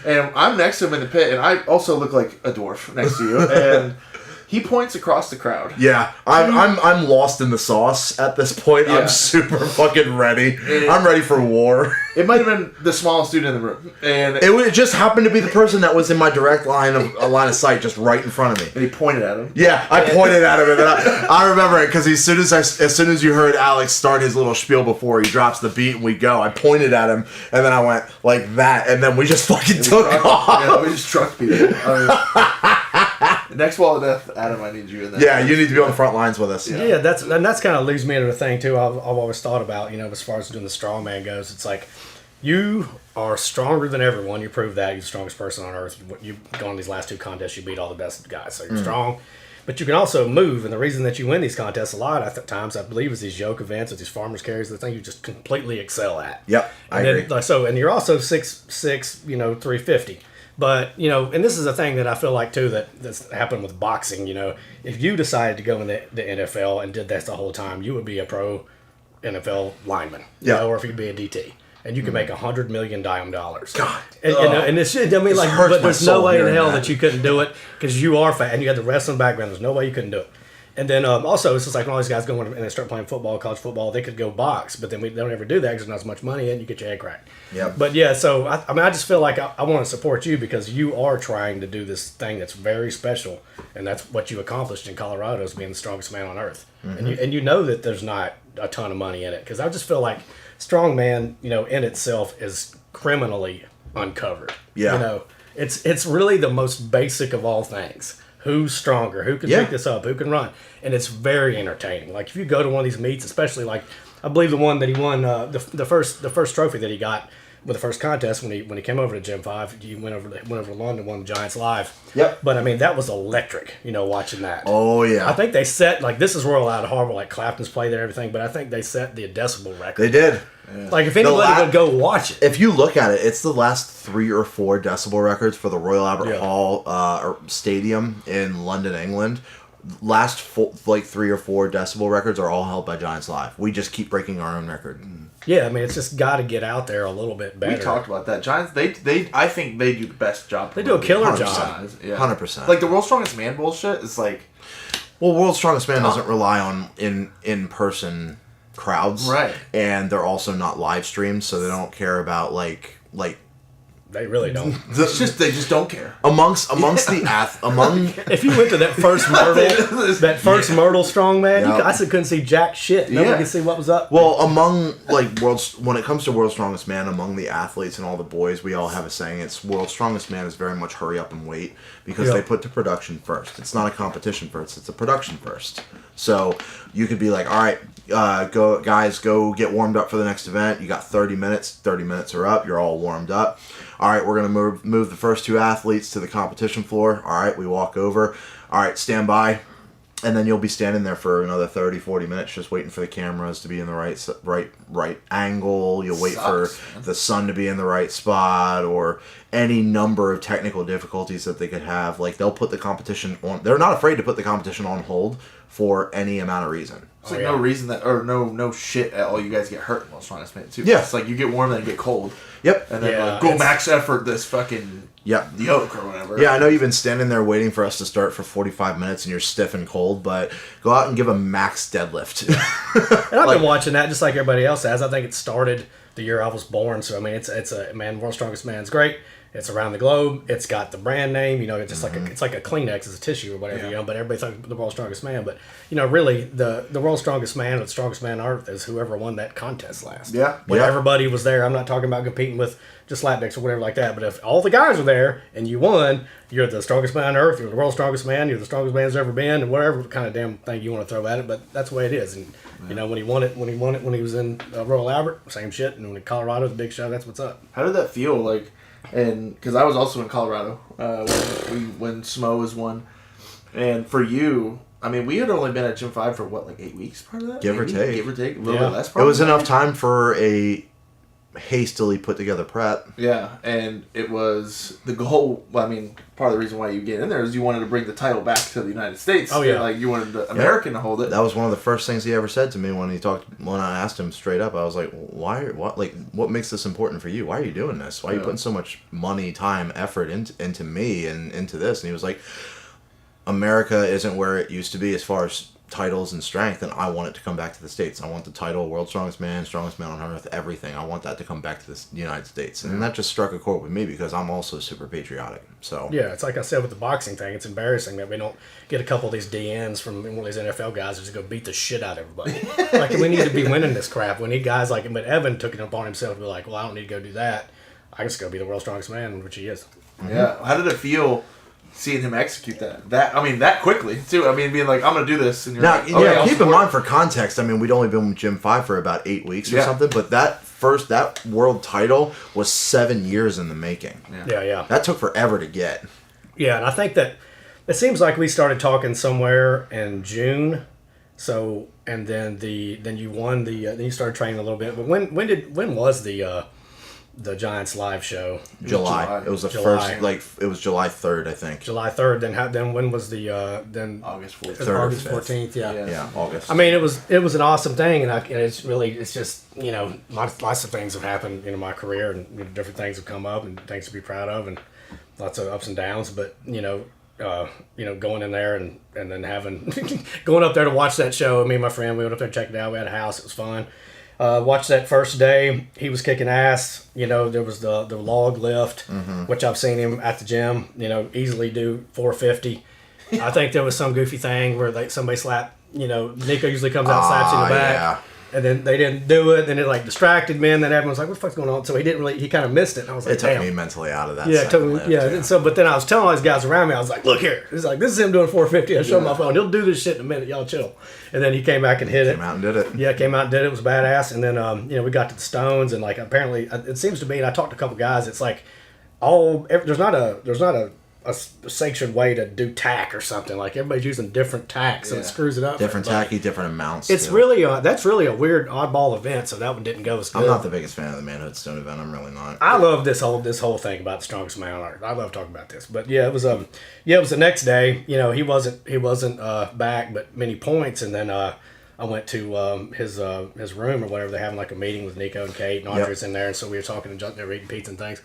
And I'm next to him in the pit, and I also look like a dwarf next to you. And he points across the crowd. Yeah, I'm lost in the sauce at this point. Yeah. I'm super fucking ready. I'm ready for war. It might have been the smallest dude in the room, and It just happened to be the person that was in my direct line of sight, just right in front of me. and he pointed at him. Yeah, I pointed at him, and then I remember it because as soon as you heard Alex start his little spiel before he drops the beat and we go, I pointed at him, and then I went like that, and then we just fucking took off. Yeah, we just trucked people. Next wall of death, Adam. I need you in there. Yeah, you need to be on the front lines with us. Yeah, that's kind of leads me into the thing too. I've always thought about, as far as doing the strongman goes, it's like you are stronger than everyone. You prove that you're the strongest person on earth. You've gone these last 2 contests. You beat all the best guys, so you're strong. But you can also move, and the reason that you win these contests a lot at times, I believe, is these yoke events or these farmers carries. The thing you just completely excel at. Yep, I agree. And you're also 6'6", 350. But, and this is a thing that I feel like, too, that's happened with boxing, If you decided to go in the NFL and did that the whole time, you would be a pro NFL lineman, or if you'd be a DT. And you could make $100 million. God. And it's, but there's no way in hell that you couldn't do it because you are fat and you had the wrestling background. There's no way you couldn't do it. And then also, it's just like when all these guys go in and they start playing football, college football, they could go box, but then they don't ever do that because there's not as much money and you get your head cracked. Yep. But yeah, so I just feel like I want to support you because you are trying to do this thing that's very special, and that's what you accomplished in Colorado is being the strongest man on earth. Mm-hmm. And you know that there's not a ton of money in it because I just feel like strongman, in itself is criminally uncovered. Yeah. It's really the most basic of all things. Who's stronger? Who can pick this up? Who can run? And it's very entertaining. Like if you go to one of these meets, especially like I believe the one that he won, the first trophy that he got with the first contest when he came over to Gym 5, he went over to London, won the Giants live. Yep. But I mean that was electric. Watching that. Oh yeah. I think they set this is Royal out of Harbor, like Clapton's played there and everything, but I think they set the decibel record. They did. Yeah. Like if anybody would go watch it. If you look at it, it's the last 3 or 4 decibel records for the Royal Albert Hall Stadium in London, England. Last 3 or 4 decibel records are all held by Giants Live. We just keep breaking our own record. Yeah, I mean it's just got to get out there a little bit better. We talked about that. Giants, they I think they do the best job. They do a killer 100%. job. Yeah. 100%. Like the World's Strongest Man bullshit. It's like, well, World's Strongest Man doesn't rely on in person crowds, right? And they're also not live streamed, so they don't care about like they really don't. They just don't care. Amongst the if you went to that first Myrtle strongman, I couldn't see jack shit. Nobody could see what was up. Well, when it comes to World's Strongest Man, among the athletes and all the boys, we all have a saying. It's World's Strongest Man is very much hurry up and wait because they put the production first. It's not a competition first; it's a production first. So you could be like, all right, go get warmed up for the next event. You got 30 minutes. 30 minutes are up. You're all warmed up. All right, we're going to move the first 2 athletes to the competition floor. All right, we walk over. All right, stand by. And then you'll be standing there for another 30, 40 minutes just waiting for the cameras to be in the right angle. You'll wait for the sun to be in the right spot or any number of technical difficulties that they could have. Like, they'll put the competition on. They're not afraid to put the competition on hold for any amount of reason. It's no reason that, or no shit at all. You guys get hurt while trying to spin it too. Yeah. It's like you get warm and then get cold. Yep. And then go max effort this fucking yoke or whatever. Yeah, I know you've been standing there waiting for us to start for 45 minutes and you're stiff and cold, but go out and give a max deadlift. And I've been watching that just like everybody else has. I think it started the year I was born. So I mean, it's a World's Strongest Man's great. It's around the globe. It's got the brand name. It's just it's like a Kleenex. It's a tissue or whatever. But everybody thinks the World's Strongest Man. But really, the World's Strongest Man or the strongest man on earth is whoever won that contest last. Yeah. When everybody was there. I'm not talking about competing with just slapdicks or whatever like that. But if all the guys were there and you won, you're the strongest man on earth. You're the world's strongest man. You're the strongest man there's ever been, and whatever kind of damn thing you want to throw at it. But that's the way it is. And when he won it when he was in Royal Albert, same shit. And when in Colorado, the big show, that's what's up. How did that feel? Like. And because I was also in Colorado when Smo was won, and for you, I mean, we had only been at Gym 5 for 8 weeks. Part of that, give or take, a little bit less. It was enough time for a hastily put together prep. Yeah, and it was the goal. I mean, part of the reason why you get in there is you wanted to bring the title back to the United States. Oh, yeah. Like you wanted the American to hold it. That was one of the first things he ever said to me when I asked him straight up. I was like, what makes this important for you? Why are you doing this? Why are you putting so much money, time, effort into me and into this? And he was like, America isn't where it used to be as far as titles and strength, and I want it to come back to the States. I want the title, World's Strongest Man on Earth, everything. I want that to come back to the United States. And that just struck a chord with me because I'm also super patriotic. So Yeah, it's like I said with the boxing thing, it's embarrassing that we don't get a couple of these DNs from one of these NFL guys who's going to beat the shit out of everybody. Like, we need to be winning this crap. We need guys like, but Evan took it upon himself to be like, well, I don't need to go do that. I just go be the world's strongest man, which he is. Yeah. How did it feel seeing him execute that quickly too? I mean, being like, I'm gonna do this, and you're now, like, okay, I'll keep in support mind for context, I mean, we'd only been with Gym 5 for about 8 weeks or something, but that world title was 7 years in the making. Yeah. That took forever to get. Yeah, and I think that it seems like we started talking somewhere in June. So, and then you won then you started training a little bit. But when was the Giants live show? July. It was the July. first, it was July 3rd, I think. July 3rd. Then when was then August 14th. Third or August fifth. 14th. Yeah. Yeah, August. I mean, it was an awesome thing, and it's just lots of things have happened in my career, and different things have come up, and things to be proud of, and lots of ups and downs. But going in there and then having going up there to watch that show. Me and my friend, we went up there, checked it out. We had a house. It was fun. Watched that first day. He was kicking ass. There was the log lift, which I've seen him at the gym. Easily do 450. I think there was some goofy thing where somebody slapped. Nico usually comes out and slaps you in the back. Yeah. And then they didn't do it. Then it distracted me. And then everyone was like, "What the fuck's going on?" So he kind of missed it. And I was like, It took "Damn." me mentally out of that. Yeah, second lift, And so, but then I was telling all these guys around me, I was like, "Look here." He's like, "This is him doing 450." I showed him my phone. He'll do this shit in a minute. Y'all chill. And then he came back and hit it. Came out and did it. Yeah, came out and did it. It was badass. And then, we got to the stones, and apparently, it seems to me, and I talked to a couple guys. It's like there's not a sanctioned way to do tack or something. Like everybody's using different tack, so it screws it up. Different tacky, different amounts. It's too. really that's really a weird oddball event. So that one didn't go as good. I'm not the biggest fan of the Manhood Stone event. I'm really not. I love this whole thing about the strongest man on earth. I love talking about this. But it was the next day. He wasn't back, but many points, and then I went to his room or whatever. They're having like a meeting with Nico and Kate and Andre's in there, and so we were talking and they were eating pizza and things.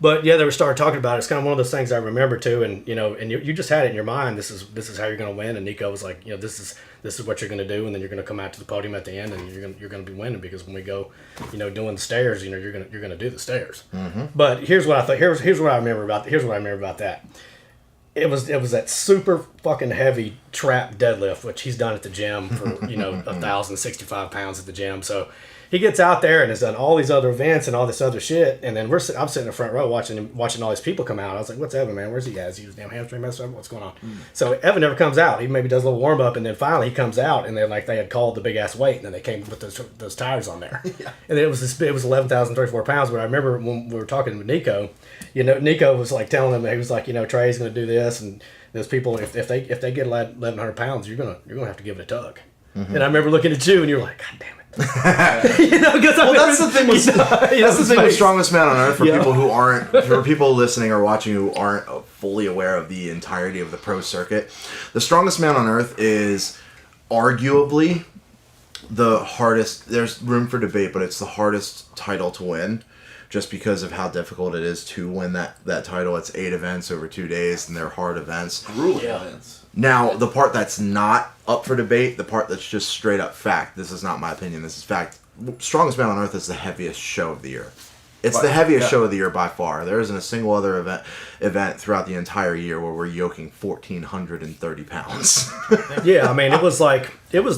But they were started talking about it. It's kind of one of those things I remember too, and and you just had it in your mind. This is how you're going to win. And Nico was like, this is what you're going to do, and then you're going to come out to the podium at the end, and you're going to be winning because when we go, doing the stairs, you're going to do the stairs. Mm-hmm. But here's what I thought. Here's what I remember about. Here's what I remember about that. It was that super fucking heavy trap deadlift, which he's done at the gym for 1,065 pounds at the gym. So he gets out there and has done all these other events and all this other shit. And then I'm sitting in the front row watching all these people come out. I was like, "What's Evan, man? Where's he at? Is he his damn hamstring messed up? What's going on?" So Evan never comes out. He maybe does a little warm up, and then finally he comes out. And then they had called the big ass weight, and then they came with those tires on there. Yeah. And it was 11,034 pounds. But I remember when we were talking with Nico, Nico was like telling him, he was like, Trey's going to do this, and those people, if they get 1,100 pounds, you're gonna have to give it a tug. Mm-hmm. And I remember looking at you, and you're like, "God damn it." That's the thing with that's the thing with Strongest Man on Earth for people listening or watching who aren't fully aware of the entirety of the pro circuit. The Strongest Man on Earth is arguably the hardest. There's room for debate, but it's the hardest title to win, just because of how difficult it is to win that title. It's 8 events over 2 days, and they're hard events. Grueling events. Now, the part that's not up for debate, the part that's just straight up fact, this is not my opinion, this is fact. Strongest Man on Earth is the heaviest show of the year. It's the heaviest show of the year by far. There isn't a single other event throughout the entire year where we're yoking 1,430 pounds. Yeah, I mean, it was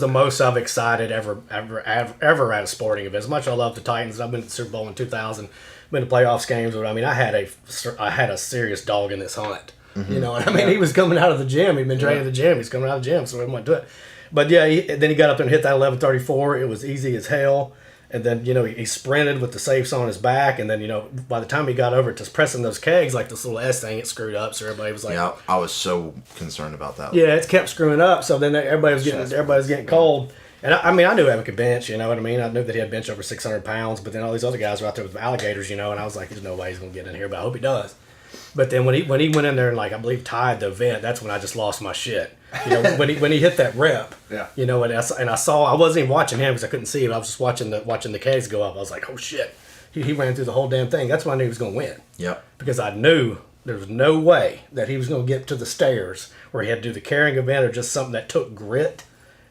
the most I've excited ever at a sporting event. As much as I love the Titans, I've been to the Super Bowl in 2000, been to playoffs games, but I mean, I had a serious dog in this hunt. Mm-hmm. You know what I mean? He was coming out of the gym. He'd been training at the gym. He's coming out of the gym, so we went to it. But yeah, then he got up there and hit that 1134. It was easy as hell. And then, he sprinted with the safes on his back. And then, by the time he got over to pressing those kegs, like this little S thing, it screwed up. So everybody was like... Yeah, I was so concerned about that. Yeah, it kept screwing up. So then everybody was getting cold. And I mean, I knew Evan could bench, you know what I mean? I knew that he had bench over 600 pounds, but then all these other guys were out there with alligators, you know, and I was like, there's no way he's going to get in here, but I hope he does. But then when he went in there and, like, I believe tied the event, that's when I just lost my shit. You know, when he hit that rep, you know, and I saw, I wasn't even watching him because I couldn't see him. I was just watching the K's go up. I was like, oh, shit. He ran through the whole damn thing. That's when I knew he was going to win. Yep. Because I knew there was no way that he was going to get to the stairs where he had to do the carrying event or just something that took grit.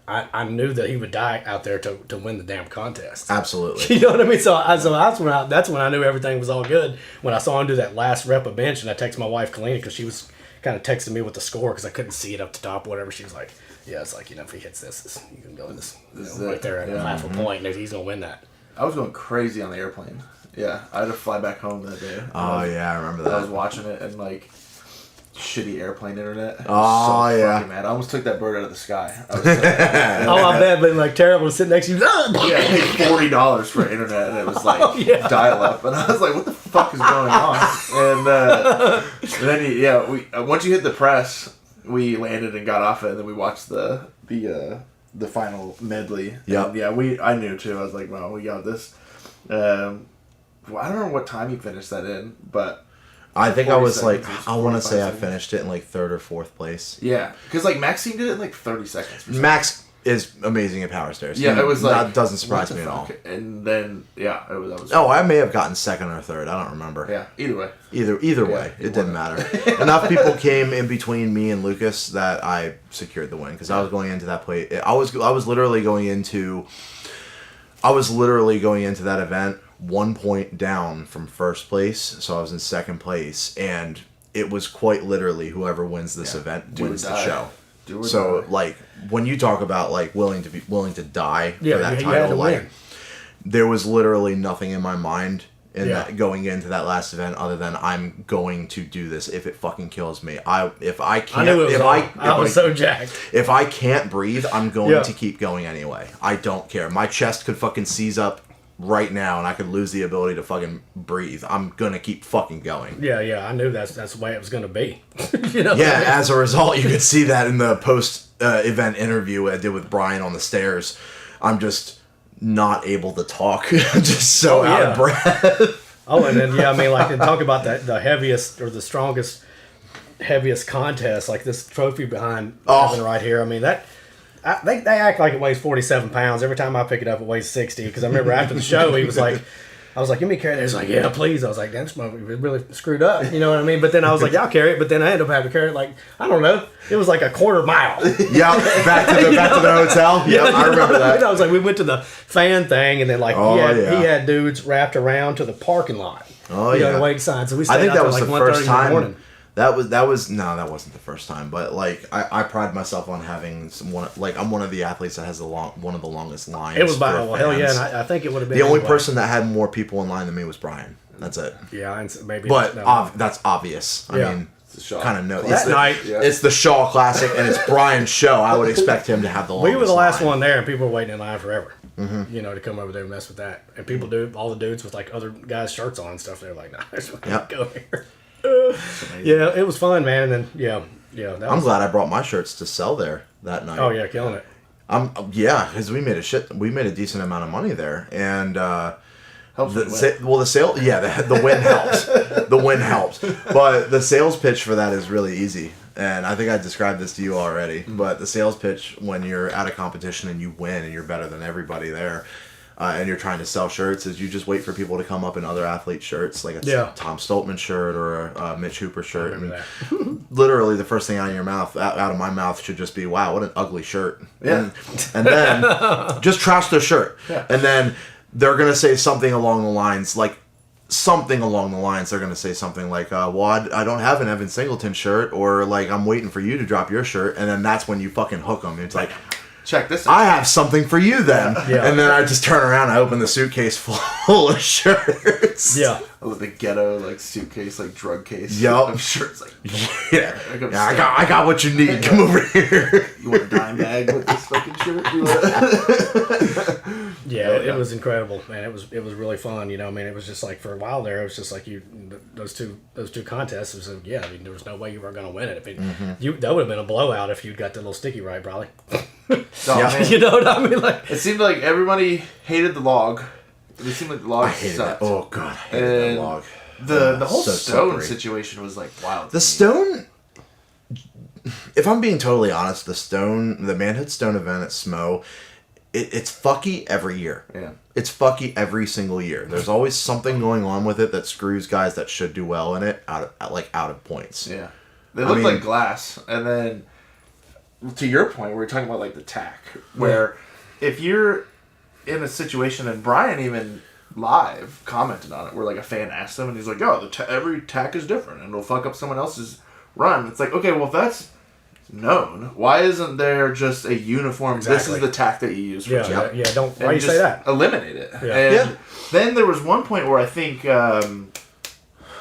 I knew that he would die out there to win the damn contest. Absolutely. You know what I mean? So that's when I knew everything was all good. When I saw him do that last rep of bench, and I texted my wife, Kalina, because she was kind of texting me with the score because I couldn't see it up the top, whatever. She was like, yeah, it's like, you know, if he hits this, you can go in this right there at the half a point, and he's going to win that. I was going crazy on the airplane. Yeah, I had to fly back home that day. Oh, yeah, I remember that. I was watching it and, like, shitty airplane internet. Oh, so yeah. fucking mad. I almost took that bird out of the sky. I was I bet, but like terrible to sit next to you. yeah, I paid $40 for internet, and it was like dial up, and I was like, "What the fuck is going on?" And then once you hit the press, we landed and got off it, and then we watched the final medley. Yep. And I knew too. I was like, "Well, we got this." I don't know what time you finished that in, but. I think I was like, I want to say I seconds. finished it in like 3rd or 4th place. Yeah, because like Maxime did it in like 30 seconds. Max is amazing at power stairs. Yeah, it was like that doesn't surprise what me the at all. fuck? And then that was. Oh, I may have gotten 2nd or 3rd. I don't remember. Yeah, either way. Either way, it didn't matter. Enough people came in between me and Lucas that I secured the win because I was going into that play. I was literally going into that event 1 point down from 1st place, so I was in 2nd place, and it was quite literally whoever wins this event wins the show. So like when you talk about like willing to die for that title, like there was literally nothing in my mind that going into that last event other than I'm going to do this if it fucking kills me. I was so jacked. If I can't breathe, I'm going to keep going anyway. I don't care. My chest could fucking seize up right now and I could lose the ability to fucking breathe. I'm gonna keep fucking going. Yeah, I knew that's the way it was gonna be. You know? Yeah, as a result, you could see that in the post event interview I did with Brian on the stairs. I'm just not able to talk. I'm just so out of breath. Oh, and then I mean, like, talk about the heaviest or the strongest, heaviest contest, like this trophy behind Evan right here. I mean that. They act like it weighs 47 pounds. Every time I pick it up, it weighs 60. Because I remember after the show, he was like, I was like, give me a carry. He's like, yeah, please. I was like, damn, this motherfucker really screwed up. You know what I mean? But then I was like, yeah, I'll carry it. But then I ended up having to carry it like, I don't know. It was like a quarter mile. Yeah, back to the hotel. Yeah, I remember that. I was like, we went to the fan thing, and then like he had dudes wrapped around to the parking lot. Oh, yeah. The waiting sign. So we stayed I think out that till was like the 1:30 first in the time. morning. That wasn't the first time, but like I pride myself on having I'm one of the athletes that has one of the longest lines. It was by for hell yeah, fans. and I think it would have been The only anyway. person that had more people in line than me was Brian. That's it. Yeah, and maybe. But that's obvious. I mean, kind of know That night, it's the Shaw Classic and it's Brian's show. I would expect him to have the longest. we were the last line. one there, and people were waiting in line forever. Mm-hmm. You know, to come over there and mess with that. And people all the dudes with like other guys' shirts on and stuff. They're like, nah, I just want to go here. Yeah, it was fun, man. And then I'm glad I brought my shirts to sell there that night. Oh yeah, killing it. Because we made a decent amount of money there, and the win helps. The win helps, but the sales pitch for that is really easy. And I think I described this to you already. But the sales pitch when you're at a competition and you win and you're better than everybody there. And you're trying to sell shirts, is you just wait for people to come up in other athlete shirts, like a Tom Stoltman shirt or a Mitch Hooper shirt. And literally, the first thing out of my mouth should just be, "Wow, what an ugly shirt!" Yeah. And then just trash their shirt, and then they're gonna say something along the lines like. They're gonna say something like, well, I don't have an Evan Singleton shirt, or like, I'm waiting for you to drop your shirt, and then that's when you fucking hook them. It's like, check this out. I have something for you then. Yeah. And then I just turn around and I open the suitcase full of shirts. Yeah. the ghetto like suitcase, like drug case. Yup. I'm sure it's like Yeah. I got what you need. Come over here. You want a dime bag with this fucking shirt? It was incredible, man. It was really fun. You know, I mean, it was just like for a while there, it was just like those two contests. It was like, I mean, there was no way you were going to win it. I mean, that would have been a blowout if you'd got the little sticky right, probably. Man. You know what I mean? Like it seemed like everybody hated the log. It seemed like the log I hated that. sucked. Oh god, I hated that log. The whole so stone slippery. situation was like wild. The stone. If I'm being totally honest, the Manhood Stone event at SMO, it's fucky every year. Yeah. It's fucky every single year. There's always something going on with it that screws guys that should do well in it out of points. Yeah. They looked like glass, and then to your point, we were talking about like the tack, where if you're in a situation, and Brian even live commented on it, where like a fan asked him, and he's like, "Oh, every tack is different, and it'll fuck up someone else's run." It's like, okay, well if that's known, why isn't there just a uniform? Exactly. This is the tack that you use for jump. Yeah. Don't. And Why you just say that? Eliminate it. Yeah. And then there was one point where I think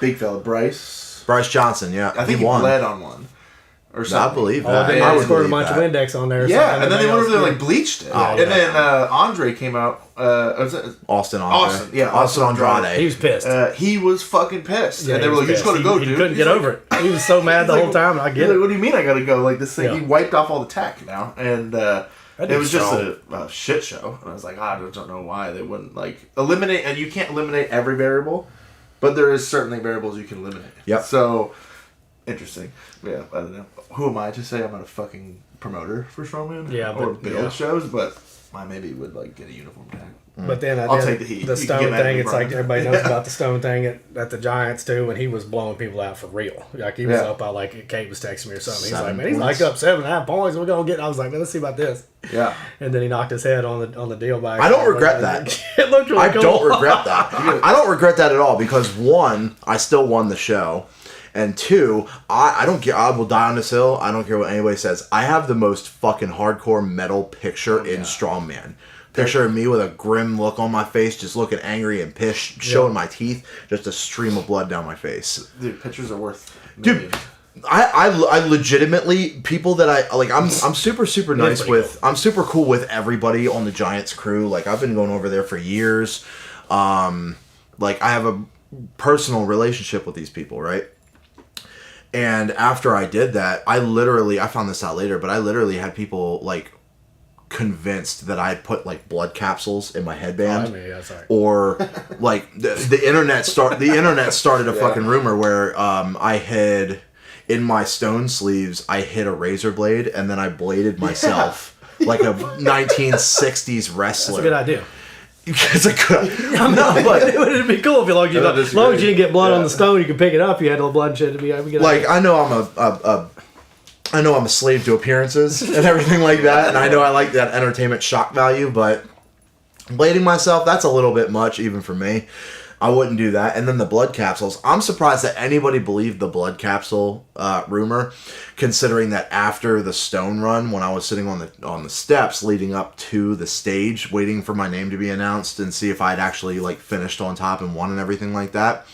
big fella Bryce Johnson, yeah, I think he won. bled on one. Or something. I believe Oh, that. then I they would scored a believe bunch of that. index on there. Or Yeah, something, and then they went over there and else- like bleached it. Oh, And yeah. then Andre came out. Was it Austin Austin Andrade. He was pissed. He was fucking pissed. Yeah, And they he were was like, you just pissed. gotta go, He dude. couldn't He's get like- over it. He was so mad the He's whole like, time. I he's get like, it. what do you mean I gotta go? Like this thing, Yeah. he wiped off all the tack now. And it dude's was just strong. a shit show. And I was like, I don't know why they wouldn't like eliminate, and you can't eliminate every variable, but there is certainly variables you can eliminate. Yep. So, interesting. Yeah, I don't know. Who am I to say I'm not a fucking promoter for strongman? Yeah, or but- build yeah. shows, but I maybe would like get a uniform tag. But then I'll take the heat. You The can stone get mad at thing, me, it's like Brian. everybody knows about the stone thing at the Giants too, and he was blowing people out for real. Like he was Yeah. up by like Kate was texting me or something. He's 7 like, man, he's points. like up 7.5 points. We're gonna get. I was like, man, let's see about this. Yeah. And then he knocked his head on the deal by. I don't regret that. It looked really I cool. don't regret that. I don't regret that at all because one, I still won the show, and two, I don't care. I will die on this hill. I don't care what anybody says. I have the most fucking hardcore metal picture in strongman. Picture of me with a grim look on my face, just looking angry and pissed, showing my teeth, just a stream of blood down my face. Dude, pictures are worth Dude, millions. I legitimately, people that I like, I'm super nice pretty with. I'm super cool with everybody on the Giants crew. Like I've been going over there for years. Like I have a personal relationship with these people, right? And after I did that, I found this out later, but I literally had people like convinced that I had put like blood capsules in my headband. I mean, yeah, sorry. Or like the internet started a fucking rumor where I had in my stone sleeves I hid a razor blade and then I bladed myself like a 1960s wrestler. That's a good idea. It's a good. No, but It'd be cool if you long as you didn't get blood on the stone, you could pick it up. You had a little blood and shit to be. Like I know I'm a slave to appearances and everything like that, and I know I like that entertainment shock value, but blading myself, that's a little bit much even for me. I wouldn't do that. And then the blood capsules, I'm surprised that anybody believed the blood capsule rumor, considering that after the stone run, when I was sitting on the steps leading up to the stage, waiting for my name to be announced and see if I'd actually like finished on top and won and everything like that,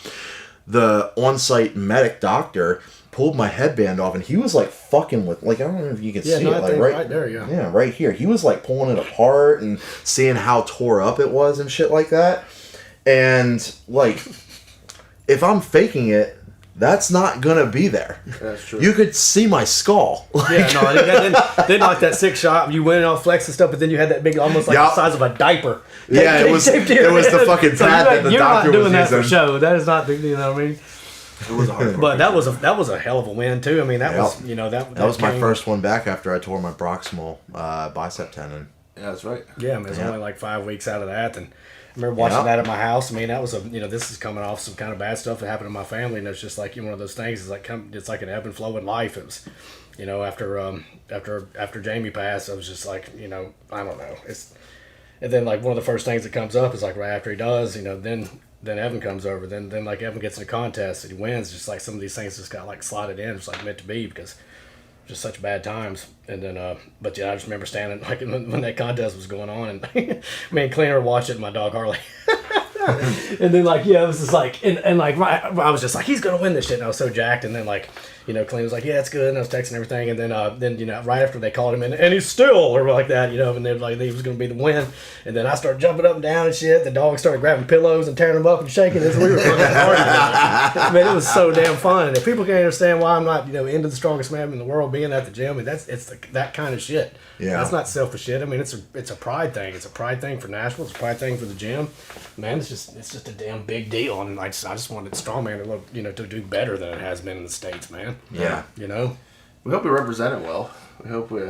the on-site medic doctor pulled my headband off and he was like fucking with, like, I don't know if you can see it, like right there, yeah. Yeah, right here. He was like pulling it apart and seeing how tore up it was and shit like that. And like, if I'm faking it, that's not gonna be there. That's true. You could see my skull. Yeah, no, then like that 6 shot, you went all flex and stuff, but then you had that big, almost like the size of a diaper. Yeah, it was taped to your the head. fucking So pad that the you're doctor not doing was that for using. show. That is not the, you know what I mean? It was a hard But that was a hell of a win too. I mean, that was, you know, that was my came- first one back after I tore my proximal bicep tendon. Yeah, that's right. Yeah, I mean, it was Yeah. only like 5 weeks out of that, and I remember watching that at my house. I mean, that was this is coming off some kind of bad stuff that happened in my family, and it's just like one of those things. It's like an ebb and flow in life. It was, you know, after Jamie passed, I was just like, you know, I don't know. And then like one of the first things that comes up is like right after he does, you know, then Evan comes over. Then like Evan gets in a contest and he wins. Just like some of these things just got like slotted in, just like meant to be because just such bad times. And then, but yeah, I just remember standing like when that contest was going on, and me and Cleaner watched it, and my dog Harley. And then like, yeah, it was just like, and like, I was just like, he's gonna win this shit, and I was so jacked. And then like, you know, Clean was like, yeah, it's good, and I was texting everything, and then you know, right after they called him in, and he's still, or like that, you know, and they're like, he was gonna be the win, and then I started jumping up and down and shit. The dog started grabbing pillows and tearing them up and shaking as we were fucking arguing. Man, it was so damn fun. And if people can't understand why I'm not, you know, into the strongest man in the world being at the gym, I mean, that kind of shit. Yeah, that's not selfish shit. I mean, it's a pride thing. It's a pride thing for Nashville. It's a pride thing for the gym. Man, it's just a damn big deal. And I just wanted strongman to look, you know, to do better than it has been in the States, man. Yeah, you know. We hope we represent it well. We hope we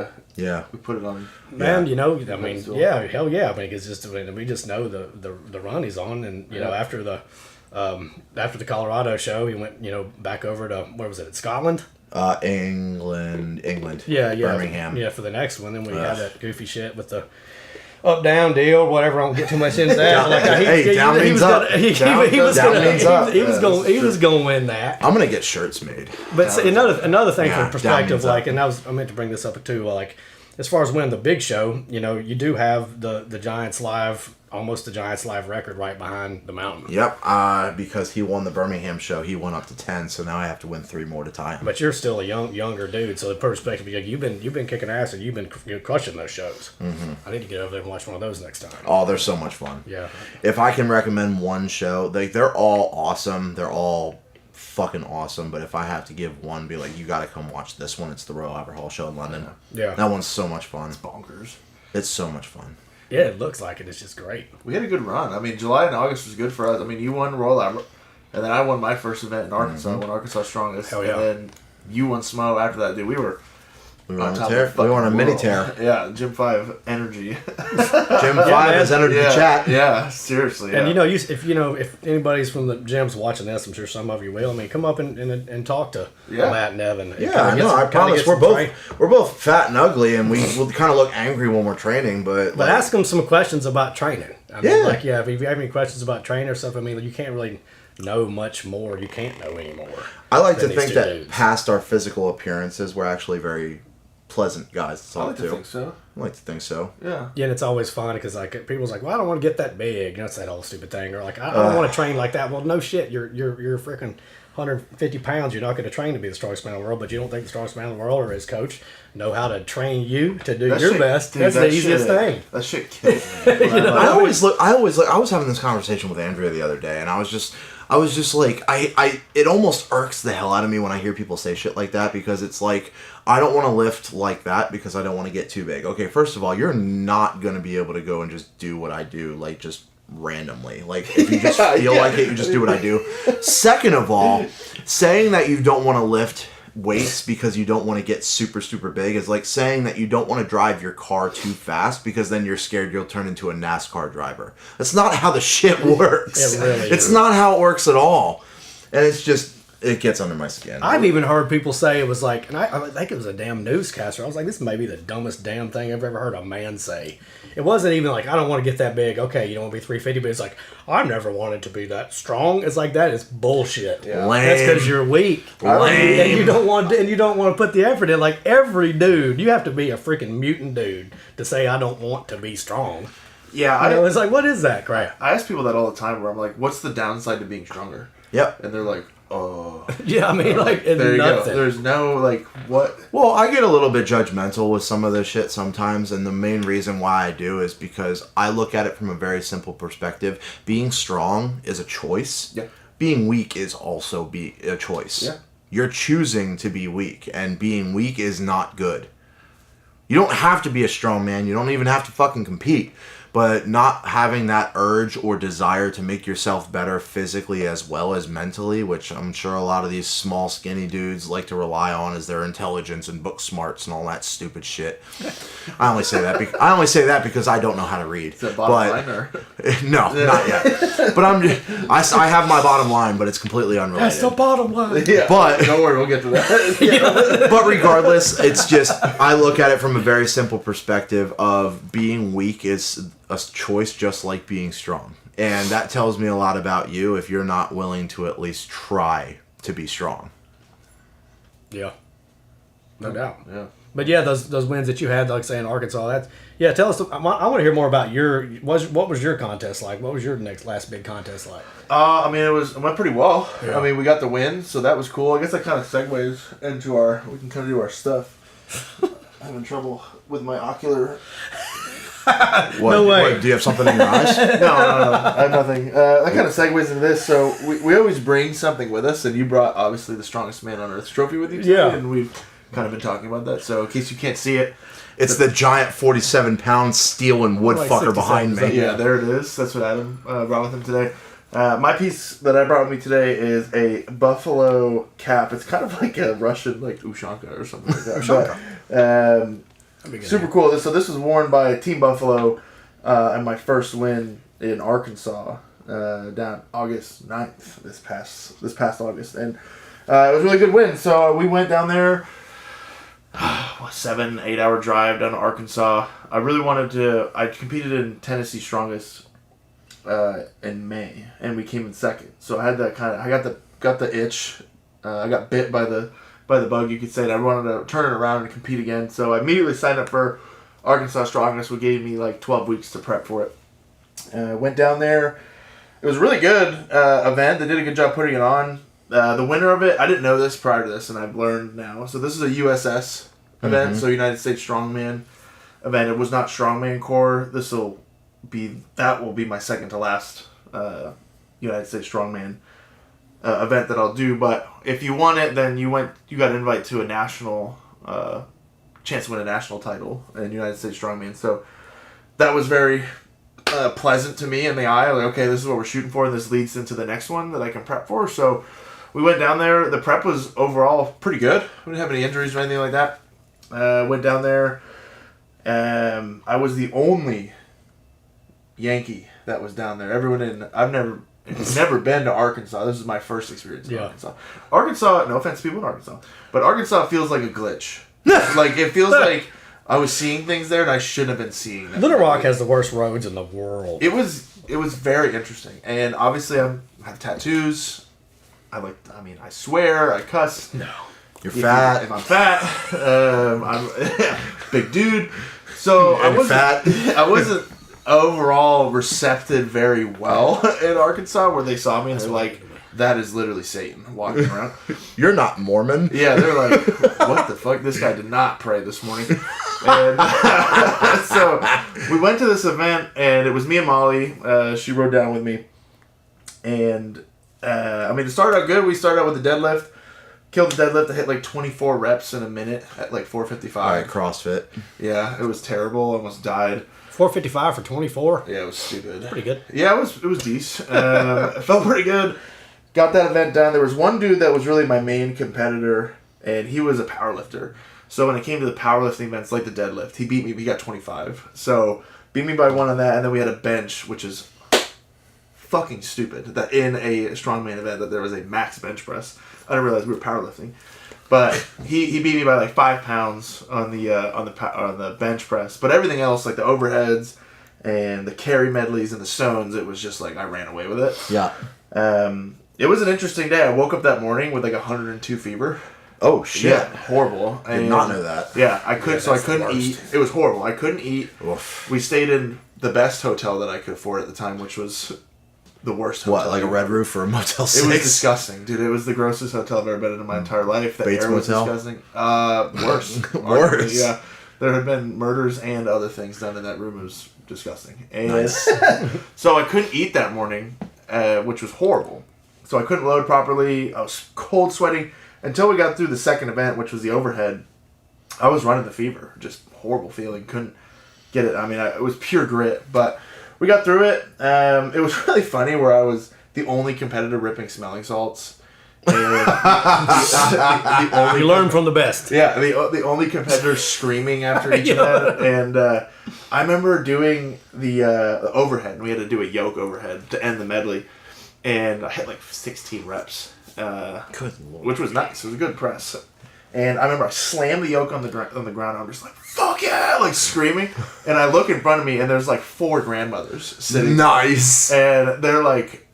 put it on. Man, you know, I mean, yeah, hell yeah. I mean, it's just, I mean, we just know the run he's on, and you know, after the Colorado show, he went, you know, back over to, where was it, Scotland? England. Yeah, Birmingham. Yeah, for the next one. Then we had that goofy shit with the up-down deal, whatever. I won't get too much into that. Like, down means up. He was gonna win that. I'm gonna get shirts made. But see, another thing from perspective, like, and I meant to bring this up too, like, as far as winning the big show, you know, you do have the Giants Live, almost the Giants Live record right behind the Mountain. Yep, because he won the Birmingham show, he went up to 10, so now I have to win 3 more to tie him. But you're still a younger dude, so the perspective, you've been kicking ass and you've been crushing those shows. Mm-hmm. I need to get over there and watch one of those next time. Oh, they're so much fun. Yeah. If I can recommend one show, they're all awesome. They're all fucking awesome, but if I have to give one, be like, you gotta come watch this one. It's the Royal Albert Hall show in London. Yeah. That one's so much fun. It's bonkers. It's so much fun. Yeah, it looks like it. It's just great. We had a good run. I mean, July and August was good for us. I mean, you won Royal Albert, and then I won my first event in Arkansas. I won Arkansas Strongest. Hell yeah. And then you won SMO after that, dude. We were on a tear. We were on a mini tear. Yeah, Gym 5 energy. Gym 5 has entered the chat. Yeah, seriously. And if anybody's from the gyms watching this, I'm sure some of you will. I mean, come up and talk to Matt and Evan. Yeah, I know. I promise we're both fat and ugly, and we'll kind of look angry when we're training. But ask them some questions about training. I mean, if you have any questions about training or stuff, I mean, you can't really know much more. You can't know anymore. I like to think that past our physical appearances, we're actually very pleasant guys to talk to. I like to think so. Yeah. Yeah, and it's always fun because like people's like, well, I don't want to get that big. You know, it's that whole stupid thing. Or like, I don't want to train like that. Well, no shit. You're freaking 150 pounds. You're not going to train to be the strongest man in the world, but you don't think the strongest man in the world or his coach know how to train you to do your best. Dude, that's the easiest thing. That shit kills me. I always look. I was having this conversation with Andrea the other day, and I was just like, it almost irks the hell out of me when I hear people say shit like that, because it's like, I don't want to lift like that because I don't want to get too big. Okay, first of all, you're not going to be able to go and just do what I do, like, just randomly. Like, if you just feel like it, you just do what I do. Second of all, saying that you don't want to lift weights because you don't want to get super, super big is like saying that you don't want to drive your car too fast because then you're scared you'll turn into a NASCAR driver. That's not how the shit works. It really it's is. not how it works at all. And it's just, it gets under my skin. I've even heard people say it was like, and I think it was a damn newscaster. I was like, this may be the dumbest damn thing I've ever heard a man say. It wasn't even like, I don't want to get that big. Okay, you don't want to be 350, but it's like, I never wanted to be that strong. It's like, that is bullshit. Yeah. That's because you're weak. Lame. And you don't want to put the effort in. Like, every dude, you have to be a freaking mutant dude to say, I don't want to be strong. Yeah, it's like, what is that crap? I ask people that all the time where I'm like, what's the downside to being stronger? Yep. And they're like, oh. Yeah, I mean, like, it's there you nothing. go. There's no, like, what? Well, I get a little bit judgmental with some of this shit sometimes, and the main reason why I do is because I look at it from a very simple perspective. Being strong is a choice. Yeah. Being weak is also a choice. Yeah. You're choosing to be weak, and being weak is not good. You don't have to be a strong man. You don't even have to fucking compete. But not having that urge or desire to make yourself better physically as well as mentally, which I'm sure a lot of these small, skinny dudes like to rely on as their intelligence and book smarts and all that stupid shit. I only say that because I don't know how to read. Is that bottom line or? No, not yet. But I have my bottom line, but it's completely unrelated. That's the bottom line. Yeah. But don't worry, we'll get to that. But regardless, it's just, I look at it from a very simple perspective of being weak is a choice just like being strong. And that tells me a lot about you if you're not willing to at least try to be strong. Yeah. No doubt. Yeah. But yeah, those wins that you had, like say in Arkansas, tell us. I want to hear more about what was your contest like? What was your last big contest like? I mean, it went pretty well. Yeah. I mean, we got the win, so that was cool. I guess that kind of segues into we can kind of do our stuff. I'm having trouble with my ocular. No way. What, do you have something in your eyes? No, I have nothing. That kind of segues into this. So we always bring something with us, and you brought, obviously, the Strongest Man on Earth trophy with you today, Yeah. and we've kind of been talking about that. So in case you can't see it, It's the giant 47-pound steel and wood Like fucker 67 behind me. yeah, there it is. That's what Adam brought with him today. My piece that I brought with me today is a buffalo cap. It's kind of like a Russian, like Ushanka or something like that. But, super cool. So this was worn by Team Buffalo and my first win in Arkansas down August 9th, this past August. And it was a really good win. So we went down there, 7-8 hour drive down to Arkansas. I really wanted to. I competed in Tennessee Strongest in May, and we came in second. So I had that kind of. I got the itch. I got bit by the bug, you could say. And I wanted to turn it around and compete again. So I immediately signed up for Arkansas Strongest, which gave me like 12 weeks to prep for it. Went down there. It was a really good event. They did a good job putting it on. The winner of it, I didn't know this prior to this, and I've learned now. So this is a USS event, so United States Strongman event. It was not Strongman Core. That will be my second to last United States Strongman event that I'll do. But if you won it, then you got an invite to a national chance to win a national title in United States Strongman. So that was very pleasant to me in the eye. Like, okay, this is what we're shooting for, and this leads into the next one that I can prep for. So we went down there. The prep was overall pretty good. We didn't have any injuries or anything like that. Went down there. I was the only Yankee that was down there. I've never been to Arkansas. This is my first experience in Arkansas. Arkansas, no offense to people in Arkansas, but Arkansas feels like a glitch. Like, it feels like I was seeing things there and I shouldn't have been seeing them. Little Rock has the worst roads in the world. It was very interesting. And obviously I have tattoos. I swear, I cuss. No. You're fat. If I'm fat, I'm a big dude. So I wasn't overall recepted very well in Arkansas, where they saw me and they're like, that is literally Satan walking around. You're not Mormon. Yeah, they're like, what the fuck? This guy did not pray this morning. And so we went to this event, and it was me and Molly. She rode down with me. And, it started out good. We started out with the deadlift. Killed the deadlift. I hit like 24 reps in a minute at like 4:55. All right, CrossFit. Yeah, it was terrible. Almost died. 455 for 24. Yeah, it was stupid. Pretty good. Yeah, it was decent. It felt pretty good. Got that event done. There was one dude that was really my main competitor, and he was a powerlifter. So when it came to the powerlifting events, like the deadlift, he beat me. He got 25. So beat me by one on that, and then we had a bench, which is fucking stupid that in a strongman event that there was a max bench press. I didn't realize we were powerlifting, but he beat me by like 5 pounds on the bench press. But everything else, like the overheads and the carry medleys and the stones, it was just like I ran away with it. Yeah. It was an interesting day. I woke up that morning with like 102 fever. Oh shit! Yeah, horrible. I did not know that. Yeah, I couldn't. So I couldn't worst. eat. It was horrible. I couldn't eat. Oof. We stayed in the best hotel that I could afford at the time, which was the worst hotel. What, like a Red Roof or a Motel 6? It was disgusting, dude. It was the grossest hotel I've ever been in my entire life. The Bates air was Motel? disgusting. Worse. Worse. Yeah. There had been murders and other things done in that room. It was disgusting. And Nice. so I couldn't eat that morning, which was horrible. So I couldn't load properly. I was cold sweating until we got through the second event, which was the overhead. I was running the fever. Just horrible feeling. Couldn't get it. It was pure grit, but we got through it. It was really funny where I was the only competitor ripping smelling salts. And the only You learn from the best. Yeah, the only competitor screaming after each event. And I remember doing the overhead. And we had to do a yoke overhead to end the medley. And I hit like 16 reps. Good Lord. Which was nice. It was a good press. And I remember I slammed the yoke on the ground. And I'm just like, fuck yeah! Like screaming. And I look in front of me, and there's like 4 grandmothers sitting. Nice. And they're like,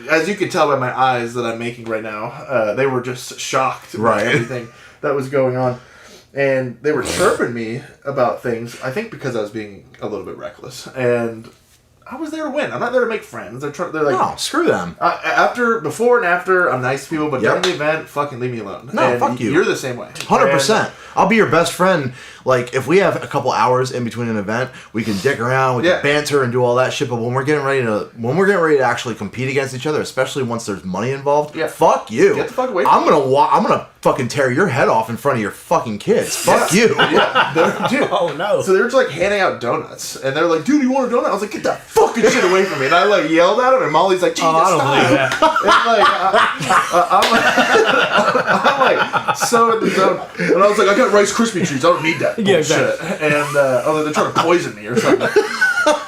as you can tell by my eyes that I'm making right now, they were just shocked by everything that was going on. And they were chirping me about things, I think because I was being a little bit reckless. And I was there to win. I'm not there to make friends. They're like, no, screw them. Before and after, I'm nice to people, but during the event, fucking leave me alone. No, and fuck you. You're the same way. 100%. I'll be your best friend. Like, if we have a couple hours in between an event, we can dick around, we can banter and do all that shit. But when we're getting ready to actually compete against each other, especially once there's money involved, fuck you. Get the fuck away from me. I'm gonna fucking tear your head off in front of your fucking kids. Fuck you. Dude. Oh no. So they were just like handing out donuts, and they're like, "Dude, you want a donut?" I was like, "Get that fucking shit away from me!" And I like yelled at him, and Molly's like, "Jesus, I don't believe that." I'm like so in the zone, and I was like, "I got Rice Krispie treats. I don't need that bullshit." Exactly. And they're trying to poison me or something.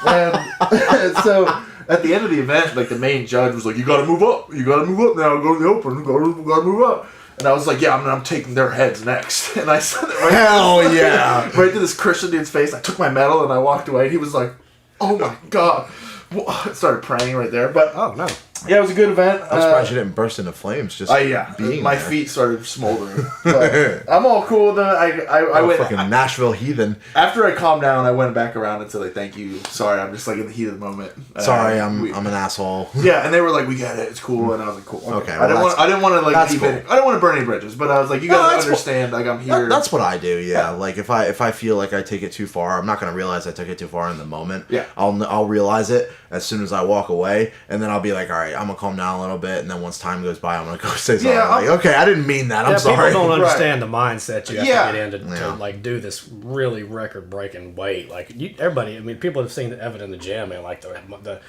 and so at the end of the event, like the main judge was like, "You got to move up. You got to move up now. Go to the open. Got to move up." And I was like, "Yeah, I'm taking their heads next." And I said it right to this Christian dude's face. I took my medal and I walked away. And he was like, "Oh my god!" I started praying right there. But oh no. Yeah, it was a good event. I'm surprised you didn't burst into flames. Just being my there. feet started smoldering. But I'm all cool with it. I went fucking Nashville heathen. After I calmed down. I went back around and said, like, "Thank you. Sorry, I'm just like in the heat of the moment. Sorry, I'm an asshole." Yeah, and they were like, "We get it. It's cool." And I was like, "Cool." Okay. I didn't want to like that's even. cool. I don't want to burn any bridges, but I was like, "You gotta understand. Like, I'm here." That's what I do. Yeah. Like if I feel like I take it too far, I'm not gonna realize I took it too far in the moment. Yeah. I'll realize it as soon as I walk away, and then I'll be like, all right, I'm gonna calm down a little bit, and then once time goes by, I'm gonna go say something. Like, okay, I didn't mean that. I'm sorry. People don't understand the mindset you have to get in to like do this really record-breaking weight. Like everybody, I mean, people have seen Evan in the gym and like the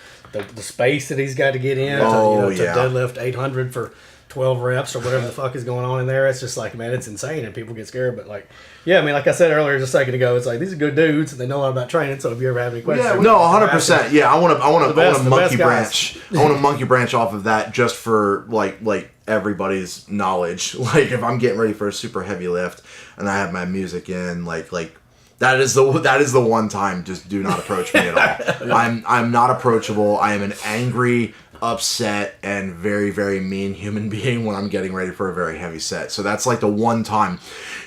space that he's got to get in to deadlift 800 for 12 reps or whatever the fuck is going on in there. It's just like, man, it's insane, and people get scared. But like, yeah, I mean, like I said earlier just a second ago, it's like these are good dudes and they know a lot about training. So if you ever have any questions, no, 100%. Yeah, I want to monkey branch. I want to monkey branch off of that just for like everybody's knowledge. Like if I'm getting ready for a super heavy lift and I have my music in, like. That is the one time. Just do not approach me at all. I'm not approachable. I am an angry, upset, and very, very mean human being when I'm getting ready for a very heavy set. So that's like the one time.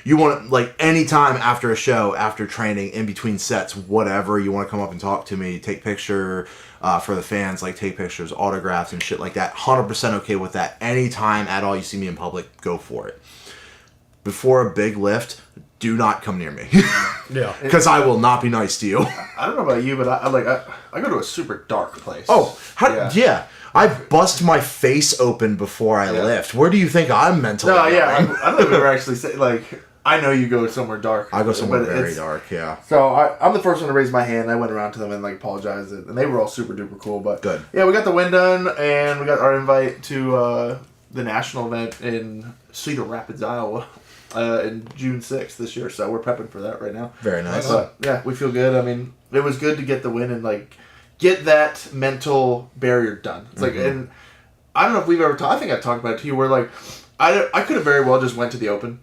You want, like, any time after a show, after training, in between sets, whatever, you want to come up and talk to me, take picture for the fans, like take pictures, autographs, and shit like that. 100% okay with that. Anytime at all you see me in public, go for it. Before a big lift, do not come near me. Yeah. Because I will not be nice to you. I don't know about you, but I go to a super dark place. Oh, I bust my face open before I lift. Where do you think I'm mentally going? I don't even ever actually say, like, I know you go somewhere dark. I go somewhere very dark, yeah. So I'm the first one to raise my hand. I went around to them and like apologized, and they were all super duper cool. But good. Yeah, we got the win done, and we got our invite to the national event in Cedar Rapids, Iowa. In June 6th this year, so we're prepping for that right now. Very nice. But yeah, we feel good. I mean, it was good to get the win and like get that mental barrier done. It's like, and I don't know if we've ever talked. I think I talked about it to you. Where like, I could have very well just went to the open,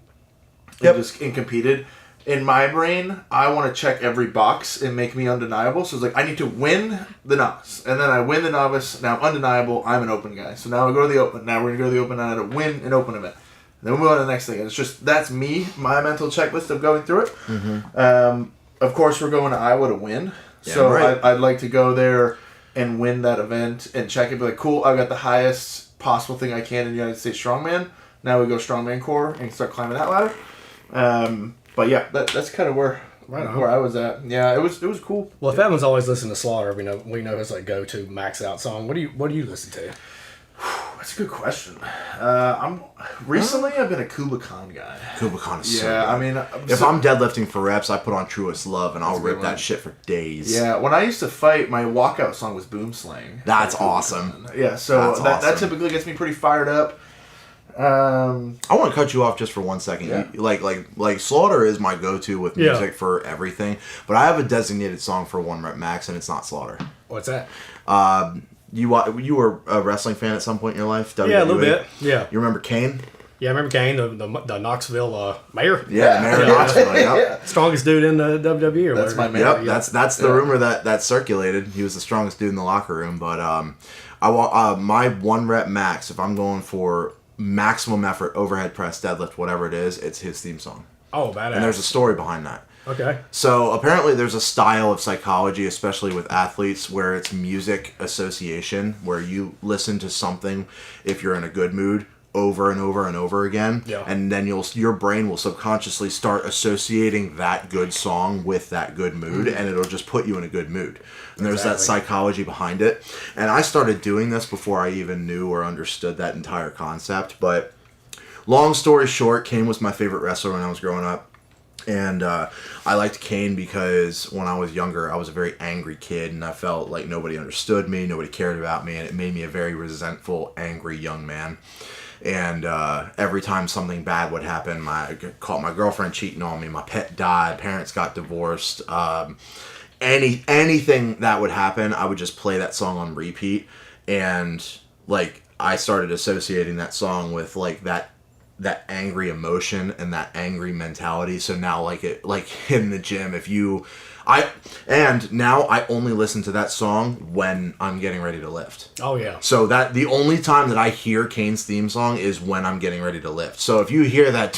and competed. In my brain, I want to check every box and make me undeniable. So it's like I need to win the novice, and then I win the novice. Now I'm undeniable. I'm an open guy. So now I go to the open. Now we're gonna go to the open. And I had to win an open event. Then we move on to the next thing. It's just, that's me, my mental checklist of going through it. Mm-hmm. Of course, we're going to Iowa to win. Yeah, so right. I'd like to go there and win that event and check it. Be like, cool, I got the highest possible thing I can in the United States strongman. Now we go strongman core and start climbing that ladder. But yeah, that's kind of where I was at. Yeah, it was cool. Well, if Evan's always listening to Slaughter, we know his like go-to max out song. What do you listen to? That's a good question. I've been a Kublai Khan guy. Kublai Khan is so good. I mean, if I'm deadlifting for reps, I put on Truest Love and I'll rip that shit for days. Yeah, when I used to fight, my walkout song was Boom Slang. That's awesome. Yeah, so that typically gets me pretty fired up. I want to cut you off just for 1 second. Yeah. Like Slaughter is my go-to with music for everything, but I have a designated song for 1 rep max, and it's not Slaughter. What's that? You were a wrestling fan at some point in your life? WWE? Yeah, a little bit. Yeah. You remember Kane? Yeah, I remember Kane, the Knoxville mayor. Yeah, Mayor of Knoxville. Yep. Strongest dude in the WWE. Or That's whatever. my man. Yep, that's the rumor that circulated. He was the strongest dude in the locker room. But I want my 1 rep max. If I'm going for maximum effort, overhead press, deadlift, whatever it is, it's his theme song. Oh, badass. And there's a story behind that. Okay. So apparently there's a style of psychology, especially with athletes, where it's music association, where you listen to something if you're in a good mood over and over and over again, and then your brain will subconsciously start associating that good song with that good mood, and it'll just put you in a good mood. And there's that psychology behind it. And I started doing this before I even knew or understood that entire concept. But long story short, Kane was my favorite wrestler when I was growing up. And I liked Kane because when I was younger, I was a very angry kid, and I felt like nobody understood me, nobody cared about me, and it made me a very resentful, angry young man. And every time something bad would happen, I caught my girlfriend cheating on me, my pet died, parents got divorced, anything that would happen, I would just play that song on repeat. And like I started associating that song with like that angry emotion and that angry mentality. So now like in the gym, now I only listen to that song when I'm getting ready to lift. Oh yeah. So that the only time that I hear Kane's theme song is when I'm getting ready to lift. So if you hear that,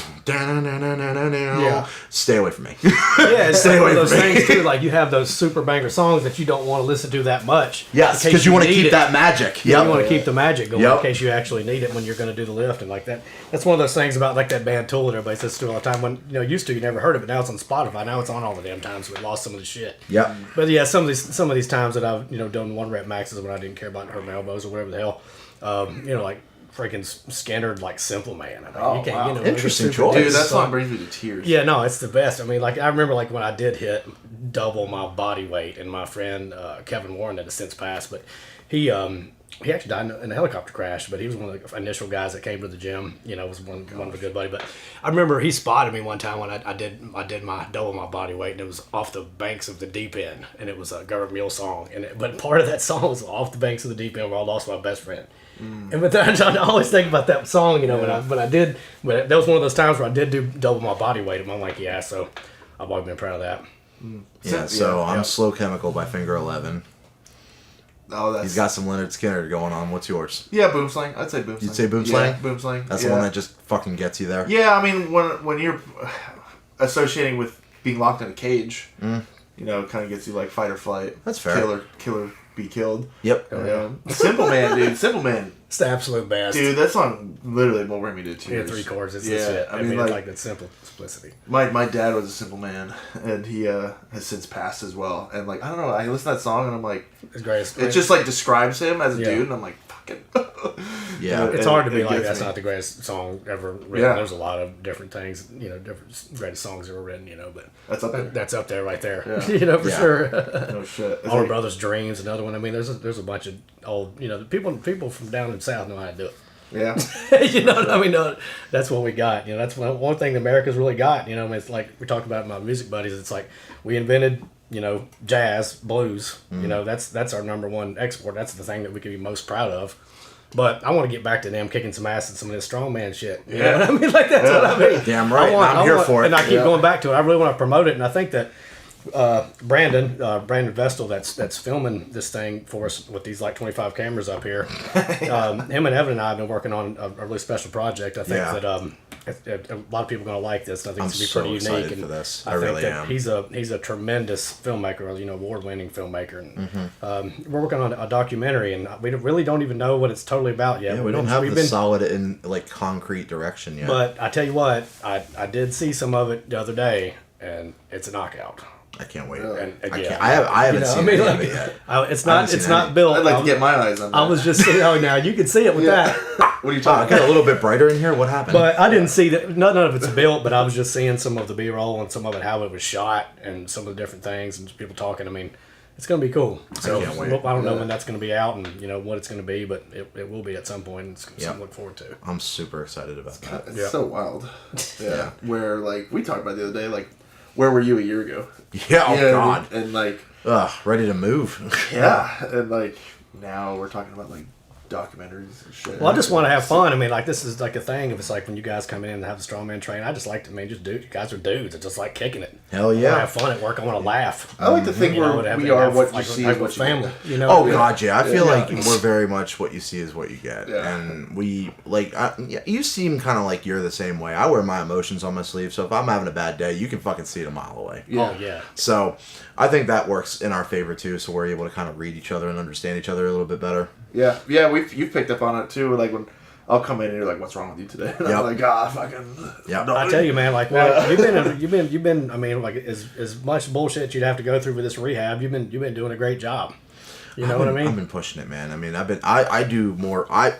stay away from me. Yeah, it's Stay like one away of those from me. things too. Like you have those super banger songs that you don't want to listen to that much. Yes, in case because you want to need keep it. that magic. Yeah, Yep. you want to keep the magic going Yep. in case you actually need it when you're going to do the lift and like that. That's one of those things about like that band Tool that everybody listens to all the time. When used to you never heard it, but now it's on Spotify. Now it's on all the damn time, so we lost some of the shit. Yep. But yeah, some of these times that I've done 1 rep maxes when I didn't care about hurt my elbows or whatever the hell, like freaking Skinner, like Simple Man. I mean, you can't, Interesting it's super choice. Dude, that dense. song brings me to tears. Yeah, no, it's the best. I mean, like I remember like when I did hit double my body weight, and my friend Kevin Warren that has since passed, but he actually died in a helicopter crash, but he was one of the initial guys that came to the gym. Was one of a good buddy. But I remember he spotted me one time when I did my double my body weight, and it was off the banks of the deep end, and it was a Government Mule song. But part of that song was off the banks of the deep end where I lost my best friend. And but then I always think about that song, but that was one of those times where I did do double my body weight, and I'm like, yeah, so I've always been proud of that. Yeah, so I'm Slow Chemical by Finger 11. Oh, that's... He's got some Leonard Skinner going on. What's yours? Yeah, Boom Slang. I'd say Boom Slang. You'd say Boom Slang? Yeah, Boom Slang. That's the one that just fucking gets you there? Yeah, I mean, when you're associating with being locked in a cage, it kind of gets you like fight or flight. That's fair. Killer, be killed. Yep. Simple Man, dude. Simple Man. It's the absolute best. Dude, that song literally will bring me to Yeah, tears. 3 chords. It's Yeah, the shit. I mean, like that simple simplicity. My dad was a simple man, and he has since passed as well. And like, I don't know, I listen to that song and I'm like, It's great. it just like describes him as a Yeah. dude, and I'm like, fucking. Yeah. It's hard to be it like gets that's me. not the greatest song ever written. Yeah. There's a lot of different things, different greatest songs ever written, but That's up there. that's up there right there. Yeah. For Yeah. sure. No shit. It's All like- Brothers Dreams, another one. I mean, there's a bunch of old, people from down in the South know how to do it. Yeah. You know what I mean? No, that's what we got. That's one thing America's really got. It's like we talk about in my music buddies. It's like we invented, jazz, blues. That's our number one export. That's the thing that we can be most proud of. But I want to get back to them kicking some ass and some of this strongman shit. You know what I mean? Like that's what I mean. Damn right. I'm here for it. And I keep going back to it. I really want to promote it, and I think that Brandon Vestal that's filming this thing for us with these like 25 cameras up here. Him and Evan and I have been working on a really special project. I think that a lot of people are going to like this. I think I'm it's going so to be pretty unique. excited And for this. I I think really that am. He's a tremendous filmmaker, award-winning filmmaker. And we're working on a documentary, and we really don't even know what it's totally about yet. Yeah, we don't have the solid in like concrete direction yet. But I tell you what, I did see some of it the other day, and it's a knockout. I can't wait. And I yeah, can't. I haven't seen any of it yet. It's I haven't not. seen It's not any. built. I'd like to get my eyes on that. I was just saying. Oh, now you can see it with that. What are you I talking got about? a little bit brighter in here. What happened? But I didn't see that. None of it's built. But I was just seeing some of the B-roll and some of it how it was shot and some of the different things and people talking. I mean, it's going to be cool. So can't wait. I don't know when that's going to be out and what it's going to be, but it will be at some point. It's something to look forward to. I'm super excited about that. It's so wild. Yeah. Where like we talked about the other day, like where were you a year ago? Yeah. Oh You know what I mean? God. And like Ugh, ready to move. yeah, and like now we're talking about like documentaries and shit. Well, I just want to have fun. I mean, like, this is like a thing. If it's like when you guys come in and have the strongman train, I just like to, just do. You guys are dudes. I just like kicking it. Hell I yeah. want to have fun at work. I want to laugh. I like to think we are what you see is what you family. get. You know? Oh God, yeah. I feel like we're very much what you see is what you get, Yeah. and we like. You seem kind of like you're the same way. I wear my emotions on my sleeve, so if I'm having a bad day, you can fucking see it a mile away. Yeah. Oh yeah. So I think that works in our favor too. So we're able to kind of read each other and understand each other a little bit better. Yeah, you've picked up on it too. Like when I'll come in and you're like, "What's wrong with you today?" And I'm like, fucking. Yeah. I tell you, man. Like, well, you've been. I mean, like, as much bullshit you'd have to go through with this rehab. You've been doing a great job. You know what I mean? I've been pushing it, man. I mean, I do more. I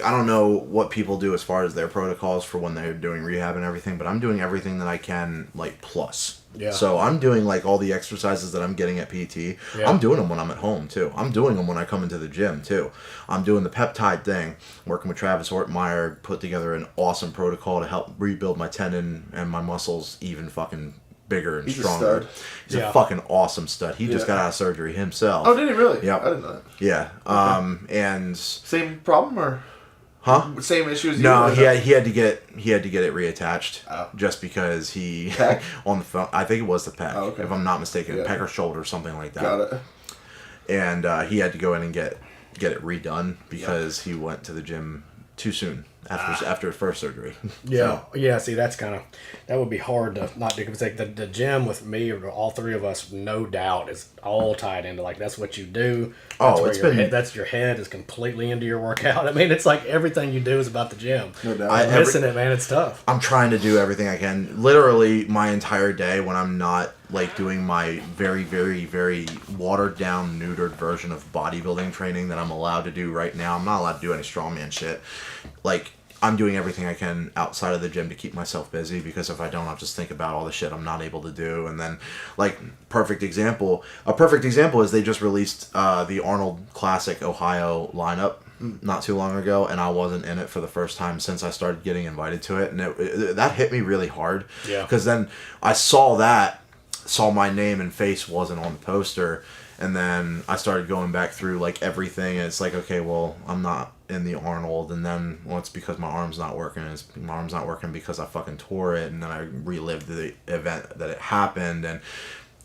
don't know what people do as far as their protocols for when they're doing rehab and everything, but I'm doing everything that I can, like, plus. Yeah. So I'm doing, like, all the exercises that I'm getting at PT. Yeah. I'm doing them when I'm at home, too. I'm doing them when I come into the gym, too. I'm doing the peptide thing, working with Travis Ortmeyer, put together an awesome protocol to help rebuild my tendon and my muscles even fucking bigger and He's stronger. a stud. He's Yeah. a fucking awesome stud. He just got out of surgery himself. Oh, did he really? Yep. I didn't know that. Yeah. And... Same problem or Huh? same issues? No, he had to get it reattached just because he Pec? on the phone. I think it was the pec, Oh, okay. if I'm not mistaken, Yeah. pec or shoulder, something like that. Got it. And he had to go in and get it redone because he went to the gym too soon after his first surgery. Yeah, yeah. See, that would be hard to not do because like the gym with me or all three of us, no doubt, is all tied into like that's what you do. That's Oh, it's your been- head, that's your head is completely into your workout. I mean, it's like everything you do is about the gym. No doubt. Missing it, man, it's tough. I'm trying to do everything I can. Literally, my entire day when I'm not like doing my very, very, very watered down, neutered version of bodybuilding training that I'm allowed to do right now. I'm not allowed to do any strongman shit. Like, I'm doing everything I can outside of the gym to keep myself busy because if I don't, I'll just think about all the shit I'm not able to do. And then, like, a perfect example is they just released the Arnold Classic Ohio lineup not too long ago, and I wasn't in it for the first time since I started getting invited to it. And that hit me really hard. Yeah. Because then I saw my name and face wasn't on the poster, and then I started going back through like everything, and it's like, okay, well, I'm not in the Arnold, and then well, it's because my arm's not working, and my arm's not working because I fucking tore it, and then I relived the event that it happened, and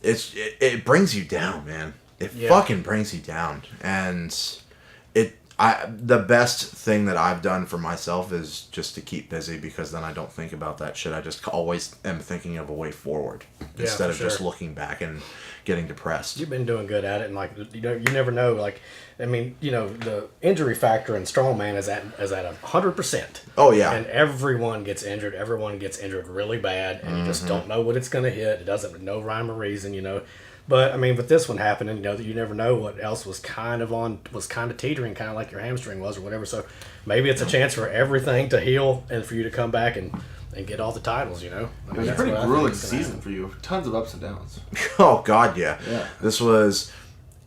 it brings you down, man. It fucking brings you down, and the best thing that I've done for myself is just to keep busy because then I don't think about that shit. I just always am thinking of a way forward instead of just looking back and getting depressed. You've been doing good at it, and like you never know. Like, I mean, the injury factor in strongman is at 100%. Oh yeah, and everyone gets injured. Everyone gets injured really bad, and you just don't know what it's going to hit. It doesn't no rhyme or reason, But I mean, with this one happening, that you never know what else was kind of teetering, kind of like your hamstring was or whatever. So maybe it's a chance for everything to heal and for you to come back and get all the titles. I mean, It was a that's pretty what I think grueling is gonna season happen. for you. Tons of ups and downs. Oh God, yeah. Yeah.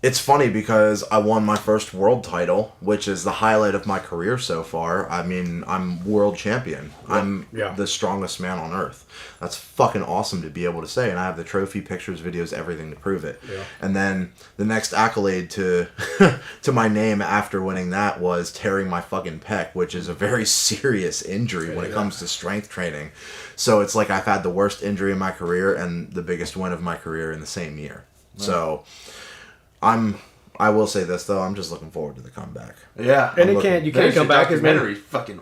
It's funny because I won my first world title, which is the highlight of my career so far. I mean, I'm world champion. I'm the strongest man on earth. That's fucking awesome to be able to say, and I have the trophy, pictures, videos, everything to prove it. Yeah. And then the next accolade to to my name after winning that was tearing my fucking pec, which is a very serious injury when it comes to strength training. So it's like I've had the worst injury in my career and the biggest win of my career in the same year. Right. So I will say this though, I'm just looking forward to the comeback. Yeah, And you can't come back as many. documentary fucking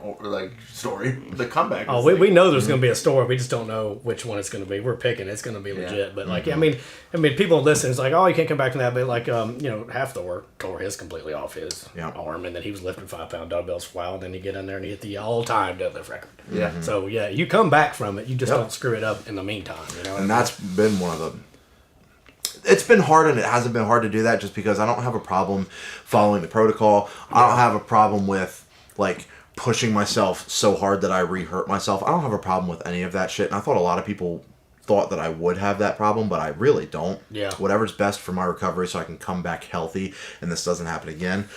story. The comeback. Oh, we know there's going to be a story. We just don't know which one it's going to be. We're picking. It's going to be legit. But like, I mean, people listen. It's like, oh, you can't come back from that. But like, half the work tore his completely off his arm, and then he was lifting 5-pound dumbbells for a while. And then you get in there and you hit the all-time deadlift record. Yeah. So yeah, you come back from it. You just don't screw it up in the meantime. And that's been one of the. It's been hard, and it hasn't been hard to do that just because I don't have a problem following the protocol. I don't have a problem with, like, pushing myself so hard that I re-hurt myself. I don't have a problem with any of that shit, and I thought a lot of people thought that I would have that problem, but I really don't. Yeah. Whatever's best for my recovery so I can come back healthy and this doesn't happen again,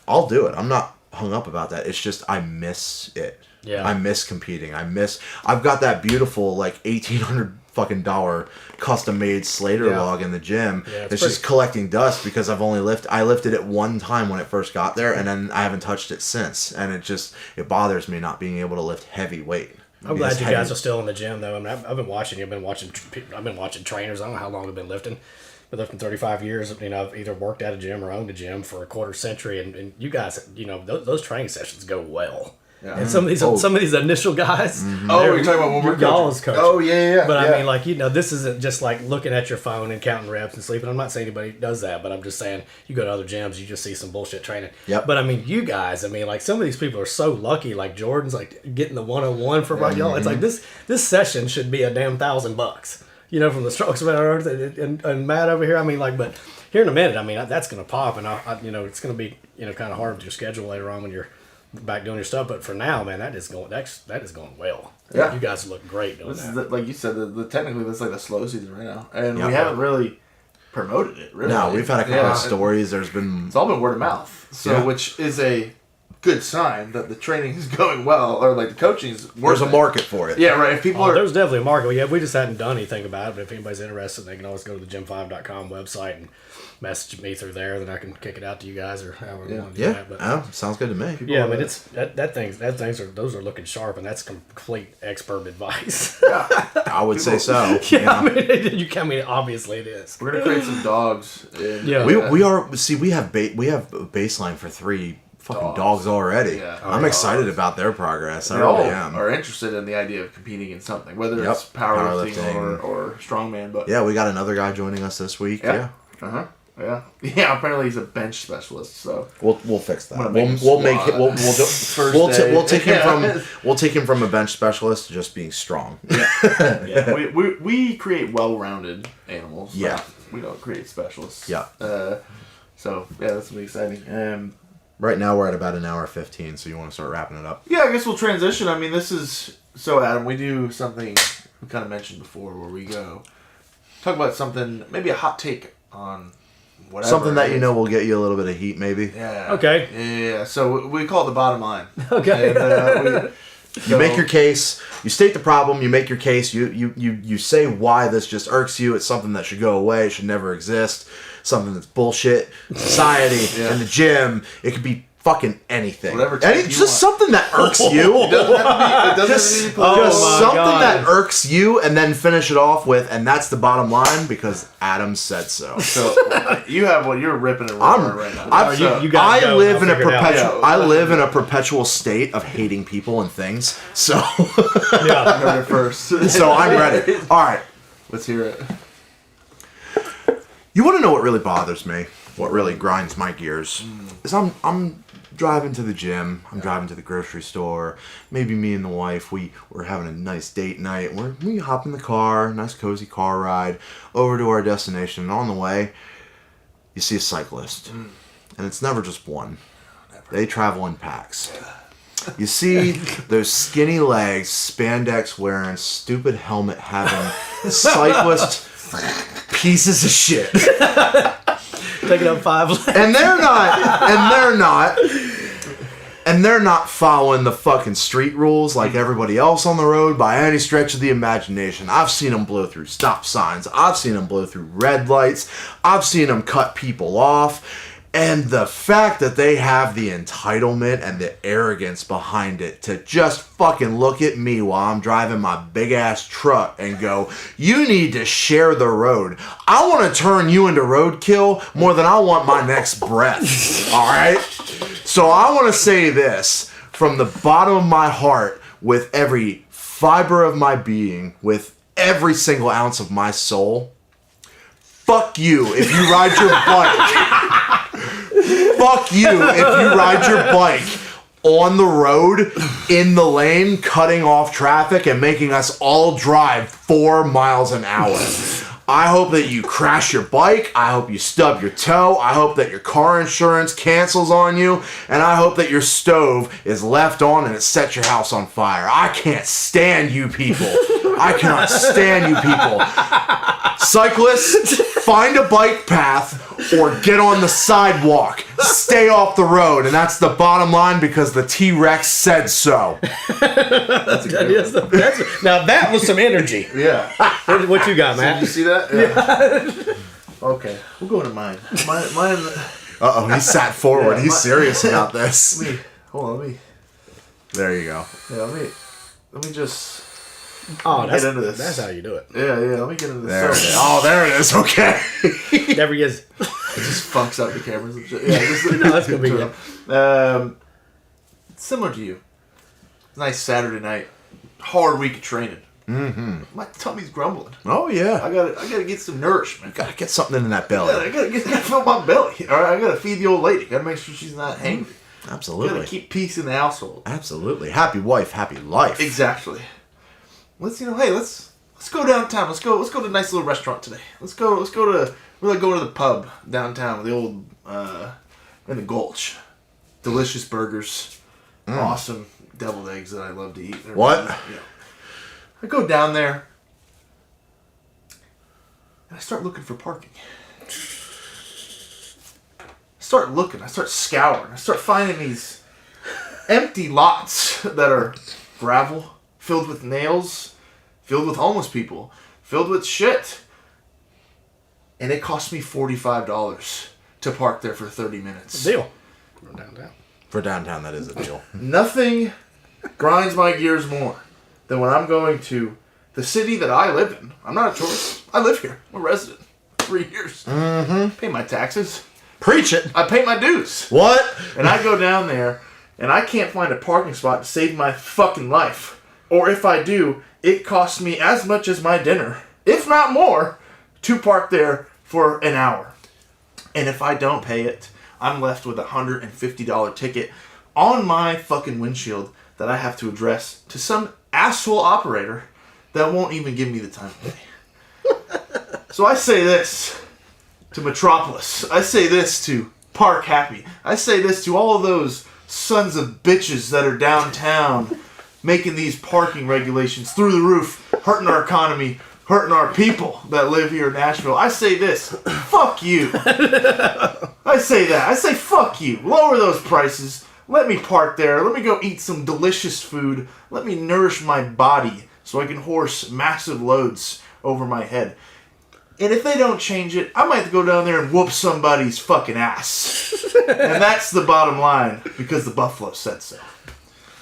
I'll do it. I'm not hung up about that. It's just I miss it. Yeah. I miss competing. I've got that beautiful, like, 1,800 fucking $1 custom made Slater log in the gym. Yeah, it's just collecting dust because I lifted it one time when it first got there, and then I haven't touched it since. And it bothers me not being able to lift heavy weight. I'm glad you guys are still in the gym though. I mean, I've been watching you. I've been watching trainers. I don't know how long I've been lifting. Been lifting 35 years. You know, I've either worked at a gym or owned a gym for a quarter century. And you guys, you know, those training sessions go well. Yeah. And some of these initial guys. Oh, you're talking about when we're coaching. Oh, yeah. But I mean, like, you know, this isn't just like looking at your phone and counting reps and sleeping. I'm not saying anybody does that, but I'm just saying you go to other gyms, you just see some bullshit training. Yep. But I mean, you guys, I mean, like some of these people are so lucky. Like Jordan's like getting the 101 for y'all. It's like this session should be a damn $1,000. You know, from the strongman Earth and Matt over here. I mean, like, but here in a minute, I mean, that's gonna pop, and you know, it's gonna be, you know, kind of hard with your schedule later on when you're back doing your stuff. But for now, man, that is going well. Yeah, you guys look great doing that. Like you said, technically this is like the slow season right now, and we haven't really promoted it. Really, no, we've had a couple of stories. It's all been word of mouth, so which is a good sign that the training is going well, or like the coaching is working. There's a market for it. Yeah, right. If people there's definitely a market. Yeah, we just hadn't done anything about it. But if anybody's interested, they can always go to the gym5.com website and message me through there. Then I can kick it out to you guys or however you want to do that. But, sounds good to me. I mean, it's those are looking sharp, and that's complete expert advice. I would say so. Yeah, I mean, obviously it is. We're gonna create some dogs. We are. See, we have a baseline for 3 fucking dogs already. Yeah. I'm excited about their progress. I really am. Are interested in the idea of competing in something, whether it's powerlifting or strongman. But yeah, we got another guy joining us this week. Yeah. Yeah. Apparently he's a bench specialist. So we'll fix that. We'll take him from a bench specialist to just being strong. Yeah. We create well-rounded animals. Yeah. We don't create specialists. Yeah. So that's gonna be exciting. Right now we're at about an hour 15, so you want to start wrapping it up? Yeah, I guess we'll transition. I mean, this is... So, Adam, we do something we kind of mentioned before where we go talk about something, maybe a hot take on whatever. Something that you know will get you a little bit of heat, maybe. Yeah. Okay. Yeah, so we call it the bottom line. Okay. And, you make your case, you state the problem, you make your case, you say why this just irks you, it's something that should go away, it should never exist, something that's bullshit, society, in the gym, it could be fucking anything. Just something that irks you. It doesn't have to be just something that irks you, and then finish it off with, and that's the bottom line, because Adam said so. So you have what you're ripping and roaring right now. I live in a perpetual state of hating people and things. So yeah, heard it first. So I'm ready. All right, let's hear it. You want to know what really bothers me? What really grinds my gears is I'm driving to the gym. I'm driving to the grocery store. Maybe me and the wife, we're having a nice date night. We hop in the car, nice cozy car ride over to our destination. And on the way, you see a cyclist, and it's never just one. They travel in packs. You see those skinny legs, spandex wearing, stupid helmet having cyclist pieces of shit. Taking up 5 legs. And they're not following the fucking street rules like everybody else on the road by any stretch of the imagination. I've seen them blow through stop signs. I've seen them blow through red lights. I've seen them cut people off. And the fact that they have the entitlement and the arrogance behind it to just fucking look at me while I'm driving my big ass truck and go, you need to share the road. I want to turn you into roadkill more than I want my next breath. All right? So I want to say this from the bottom of my heart, with every fiber of my being, with every single ounce of my soul. Fuck you if you ride your bike. Fuck you if you ride your bike on the road, in the lane, cutting off traffic and making us all drive 4 miles an hour. I hope that you crash your bike. I hope you stub your toe. I hope that your car insurance cancels on you. And I hope that your stove is left on and it sets your house on fire. I can't stand you people. I cannot stand you people. Cyclists, find a bike path or get on the sidewalk. Stay off the road. And that's the bottom line because the T-Rex said so. Now that was some energy. Yeah. What you got, Did Matt? you see that? Yeah. Okay, we'll go to mine. Mine. Uh-oh, he sat forward. Yeah, He's serious about this. Let me. There you go. Yeah, let me just. Oh, get into this. That's how you do it. Yeah. Let me get into There it this. is. Oh, there it is. Okay. Never gets. It just fucks up the cameras and shit. Yeah, just, No, that's gonna be good. Similar to you. Nice Saturday night. Hard week of training. Mm-hmm. My tummy's grumbling. Oh, yeah. I gotta get some nourishment. Gotta get something in that belly. I gotta fill my belly. All right, I gotta feed the old lady. Gotta make sure she's not hangry. Absolutely. Gotta keep peace in the household. Absolutely. Happy wife, happy life. Exactly. Let's go downtown. Let's go to a nice little restaurant today. We're like going to the pub downtown, the old in the Gulch. Delicious burgers, awesome deviled eggs that I love to eat. What? Yeah. I go down there and I start looking for parking. I start scouring. I start finding these empty lots that are gravel, filled with nails, filled with homeless people, filled with shit. And it cost me $45 to park there for 30 minutes. Deal. We're downtown. For downtown, that is a deal. Nothing grinds my gears more than when I'm going to the city that I live in. I'm not a tourist. I live here. I'm a resident. 3 years. Mm-hmm. Pay my taxes. Preach it. I pay my dues. What? And I go down there, and I can't find a parking spot to save my fucking life. Or if I do, it costs me as much as my dinner, if not more, to park there for an hour. And if I don't pay it, I'm left with a $150 ticket on my fucking windshield that I have to address to some asshole operator that won't even give me the time to pay. So I say this to Metropolis. I say this to Park Happy. I say this to all of those sons of bitches that are downtown making these parking regulations through the roof, hurting our economy, hurting our people that live here in Nashville. I say this, fuck you. I say that. I say fuck you. Lower those prices. Let me park there. Let me go eat some delicious food. Let me nourish my body so I can horse massive loads over my head. And if they don't change it, I might go down there and whoop somebody's fucking ass. And that's the bottom line, because the Buffalo said so.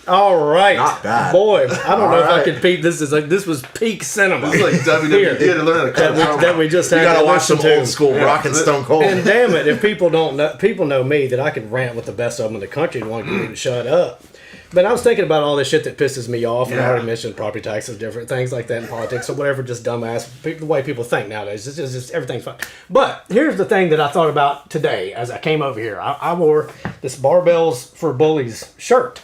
All right. Not bad. Boy, I don't know if I right. could peak. This was peak cinema. It's like WWE. You had to learn how to cut that we just You had gotta to watch listen some to. old school rock and Stone Cold. And damn it, if people don't know, people know me that I could rant with the best of them in the country and want to get me to shut up. But I was thinking about all this shit that pisses me off, and I already mentioned property taxes, different things like that in politics, or whatever, just dumbass, the way people think nowadays. It's just everything's fine. But here's the thing that I thought about today as I came over here. I wore this Barbells for Bullies shirt,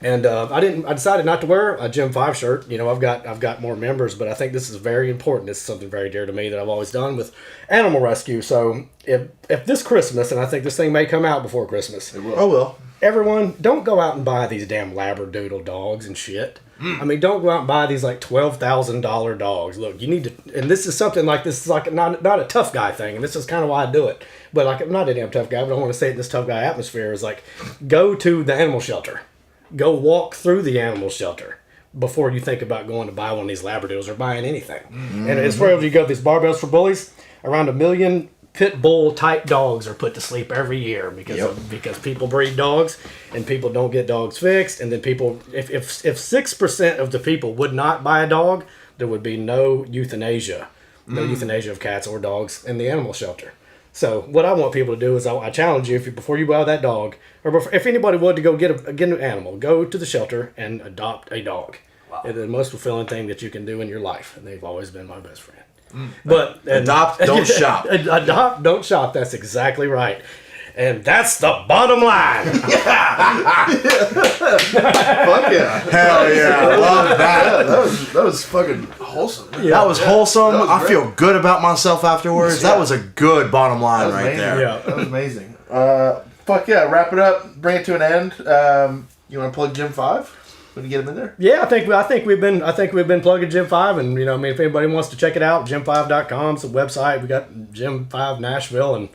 and I decided not to wear a Gym 5 shirt. You know, I've got more members, but I think this is very important. This is something very dear to me that I've always done with animal rescue. So if this Christmas, and I think this thing may come out before Christmas. It will. Oh, well. Everyone, don't go out and buy these damn Labradoodle dogs and shit. I mean, don't go out and buy these like $12,000 dogs. Look, you need to, and this is something like this is like not a tough guy thing, and this is kind of why I do it. But like, I'm not a damn tough guy, but I want to say it in this tough guy atmosphere is like, go to the animal shelter, go walk through the animal shelter before you think about going to buy one of these Labradoodles or buying anything. And as far as you go, these Barbells for Bullies, around 1 million pit bull type dogs are put to sleep every year because people breed dogs and people don't get dogs fixed, and then people if 6% of the people would not buy a dog, there would be no euthanasia of cats or dogs in the animal shelter. So what I want people to do is I challenge you, before you buy that dog, or if anybody would to go get an animal, go to the shelter and adopt a dog. Wow. It's the most fulfilling thing that you can do in your life, and they've always been my best friend. But Adopt, don't shop. Adopt, don't shop. That's exactly right. And that's the bottom line. Fuck yeah. Hell yeah. Love that. That was fucking wholesome. That was wholesome. that was I great. feel good about myself afterwards. Yeah. That was a good bottom line right amazing. there. Yeah. That was amazing. Fuck yeah. Wrap it up. Bring it to an end. You want to plug Gym 5? When you get them in there? Yeah, I think we've been plugging Gym 5, and if anybody wants to check it out, gym5.com is the website. We got Gym 5 Nashville, and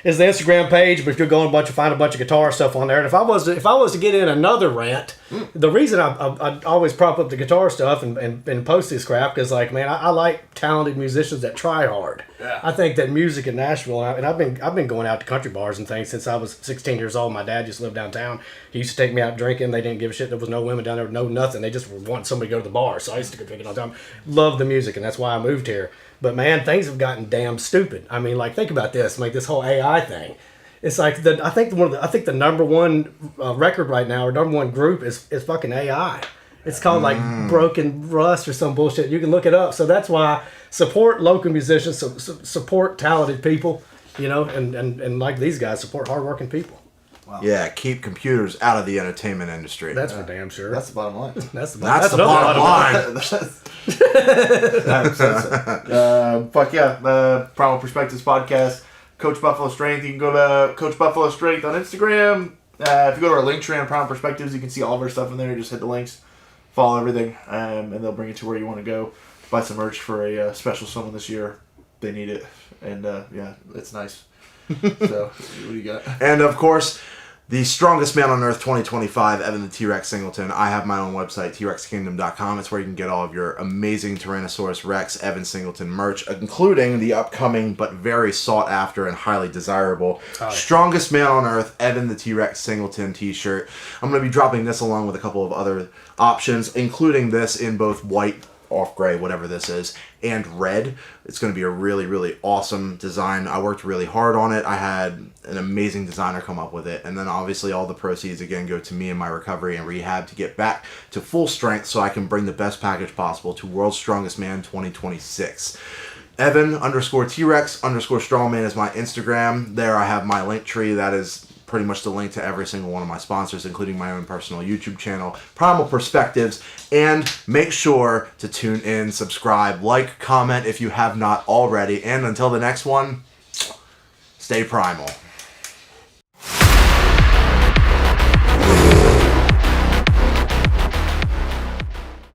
is the Instagram page. But if you're going find a bunch of guitar stuff on there. And if I was to get in another rant, the reason I always prop up the guitar stuff and post this crap because like man, I like talented musicians that try hard. Yeah. I think that music in Nashville, and I've been going out to country bars and things since I was 16 years old. My dad just lived downtown. He used to take me out drinking. They didn't give a shit. There was no women down there, no nothing. They just wanted somebody to go to the bar. So I used to go drinking all the time. Love the music, and that's why I moved here. But man, things have gotten damn stupid. I mean, like think about this, like this whole AI thing. It's like I think the number one record right now or number one group is fucking AI. It's called like Broken Rust or some bullshit. You can look it up. So that's why support local musicians, support talented people, you know, and like these guys support hardworking people. Wow. Yeah, keep computers out of the entertainment industry. That's for damn sure. That's the bottom line. That's the bottom line. Fuck yeah. Primal Perspectives podcast. Coach Buffalo Strength. You can go to Coach Buffalo Strength on Instagram. If you go to our link tree on Primal Perspectives, you can see all of our stuff in there. Just hit the links, follow everything, and they'll bring you to where you want to go. Buy some merch for a special someone this year. They need it. And yeah, it's nice. So, what do you got? And of course, the strongest man on earth 2025, Evan the T-Rex Singleton. I have my own website, trexkingdom.com. It's where you can get all of your amazing Tyrannosaurus Rex Evan Singleton merch, including the upcoming but very sought after and highly desirable strongest man on earth Evan the T-Rex Singleton t-shirt. I'm going to be dropping this along with a couple of other options, including this in both white, off gray, whatever this is, and red. It's going to be a really, really awesome design. I worked really hard on it. I had an amazing designer come up with it. And then obviously all the proceeds again go to me and my recovery and rehab to get back to full strength so I can bring the best package possible to World's Strongest Man 2026. Evan _T-Rex _strongman is my Instagram. There I have my link tree. That is pretty much the link to every single one of my sponsors, including my own personal YouTube channel, Primal Perspectives. And make sure to tune in, subscribe, like, comment if you have not already. And until the next one, stay primal.